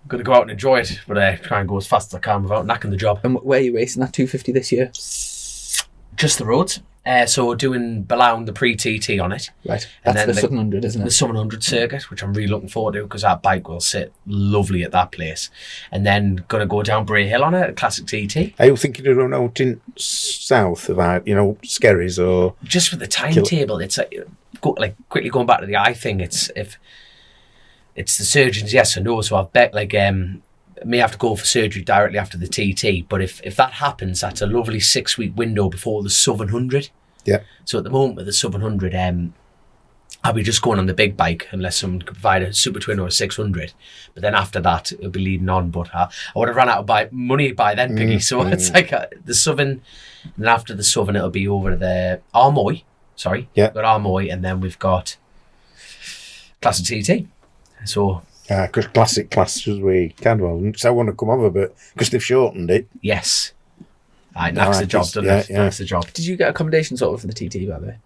going to go out and enjoy it, but try and go as fast as I can without knacking the job. And where are you racing that 250 this year? Just the roads. So we're doing Balown, the pre-TT on it. Right, And that's then the 700, isn't The it? 700 circuit, which I'm really looking forward to because that bike will sit lovely at that place. And then going to go down Bray Hill on it, a classic TT. Are you thinking of run out in south of Skerries or? Just with the timetable, it's like quickly going back to the eye thing. It's if it's the surgeons, yes or no. So I've bet may have to go for surgery directly after the TT. But if that happens, that's a lovely 6-week window before the 700. Yeah. So at the moment with the 700, I'll be just going on the big bike unless someone could provide a Super Twin or a 600. But then after that, it'll be leading on. But I would have run out of money by then, Piggy. So it's like the Southern, and then after the Southern, it'll be over to the Armoy. Sorry. Yeah. We've got Armoy, and then we've got Classic TT. So Because classic classes we can well. So I want to come over, but because they've shortened it. yes. Knacks the job, doesn't it? Yeah. Knacks the job. Did you get accommodation sort of for the TT, by the way?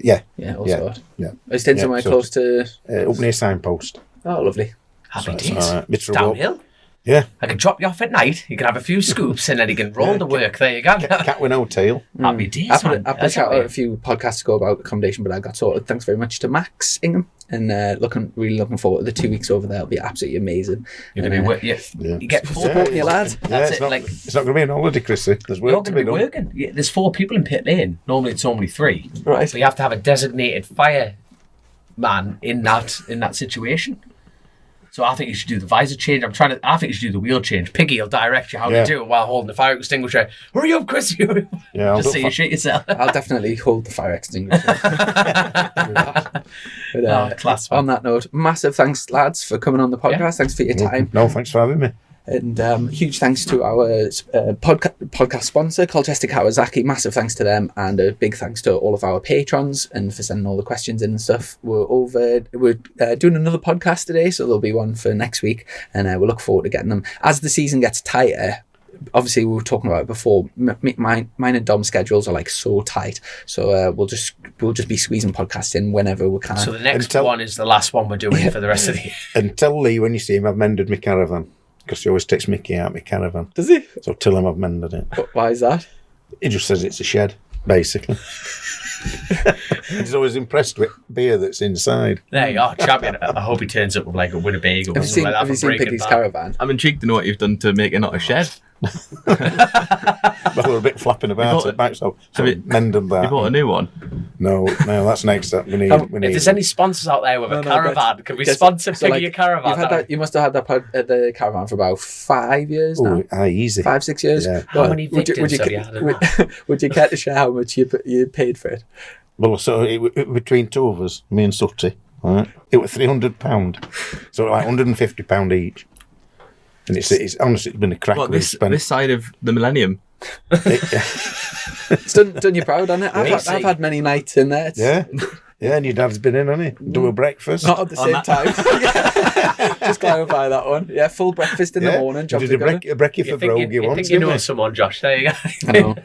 Yeah. Yeah, all Yeah. sorted. Yeah. Are you staying somewhere so- close to... Up near Signpost. Oh, lovely. Happy That's days. all right. Bit of a walk. Downhill. Yeah. I can drop you off at night. You can have a few scoops and then you can roll to work. There you go. Cat with no tail. Happy days, I man. put a shout out a few podcasts ago about accommodation, but I got sorted. Thanks very much to Max Ingham. And really looking forward to the 2 weeks over there. It'll be absolutely amazing. You're going to be Yeah. You get 4 Supporting your lad. That's it's it. not, Like it's not going to be an holiday, Chrissy. There's you're work to going be to be done. working. Yeah, there's 4 people in pit lane. Normally it's only 3. Right. So you have to have a designated fireman in that situation. So I think you should do the visor change. I think you should do the wheel change. Piggy will direct you how Yeah. to do it while holding the fire extinguisher. Hurry up, Chris! Hurry up. Yeah, I'll Just so do you fi- shit yourself. I'll definitely hold the fire extinguisher. But, Class. on that note, massive thanks, lads, for coming on the podcast. Yeah. Thanks for your time. No, thanks for having me. And huge thanks to our podcast sponsor, Colchester Kawasaki. Massive thanks to them, and a big thanks to all of our patrons and for sending all the questions in and stuff. We're doing another podcast today, so there'll be one for next week, and we'll look forward to getting them as the season gets tighter. Obviously, we were talking about it before. Mine and Dom's schedules are like so tight, so we'll just be squeezing podcasts in whenever we can. So the next And one is the last one we're doing for the rest of the year. And tell Lee when you see him I've mended my caravan. Because he always takes Mickey out my caravan. Does he? So tell him I've mended it. Why is that? He just says it's a shed, basically. He's always impressed with beer that's inside. There you are, champion. I hope he turns up with like a Winnebago or Have you something seen, like that. have you for seen Breaking Piggy's Bad. caravan? I'm intrigued to know what you've done to make it not a shed. Well, we're a bit flapping about bought at back, so have you- mend them You that. bought a new one. No, that's next up. We need. If If there's any sponsors out there with a caravan, can we Yes, sponsor so, Piggy a caravan? You've had that, you must have had the caravan for about 5 years now. Oh, easy. 5-6 years. Yeah. How many victims have you had? Would you care to share how much you paid for it? Well, so between two of us, me and Sutty, right, it was £300. So like £150 each. And it's honestly it's been a crack. What, we've this spent. side of the millennium? It's done you proud, hasn't it? I've had many nights in there. Yeah, and your dad's been in, hasn't he? Do a breakfast. Not at the same time. Just clarify that one. Yeah, full breakfast in the morning. Job Did together. a brekkie for Brogue you once, think you didn't know we? someone, Josh? There you go. I know.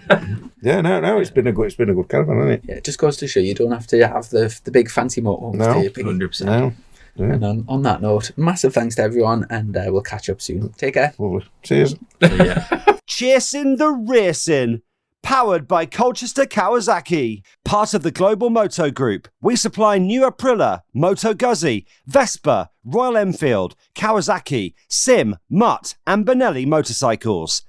Yeah, no, it's been a good caravan, hasn't it? Yeah, it just goes to show you don't have to have the big fancy motorhomes. No. do you, Piggy? 100%. No. Yeah. And on that note, massive thanks to everyone, and we'll catch up soon. Take care. Lovely. Cheers. Yeah. Chasin the Racin, powered by Colchester Kawasaki. Part of the Global Moto Group, we supply new Aprilia, Moto Guzzi, Vespa, Royal Enfield, Kawasaki, Sim, Mutt and Benelli motorcycles.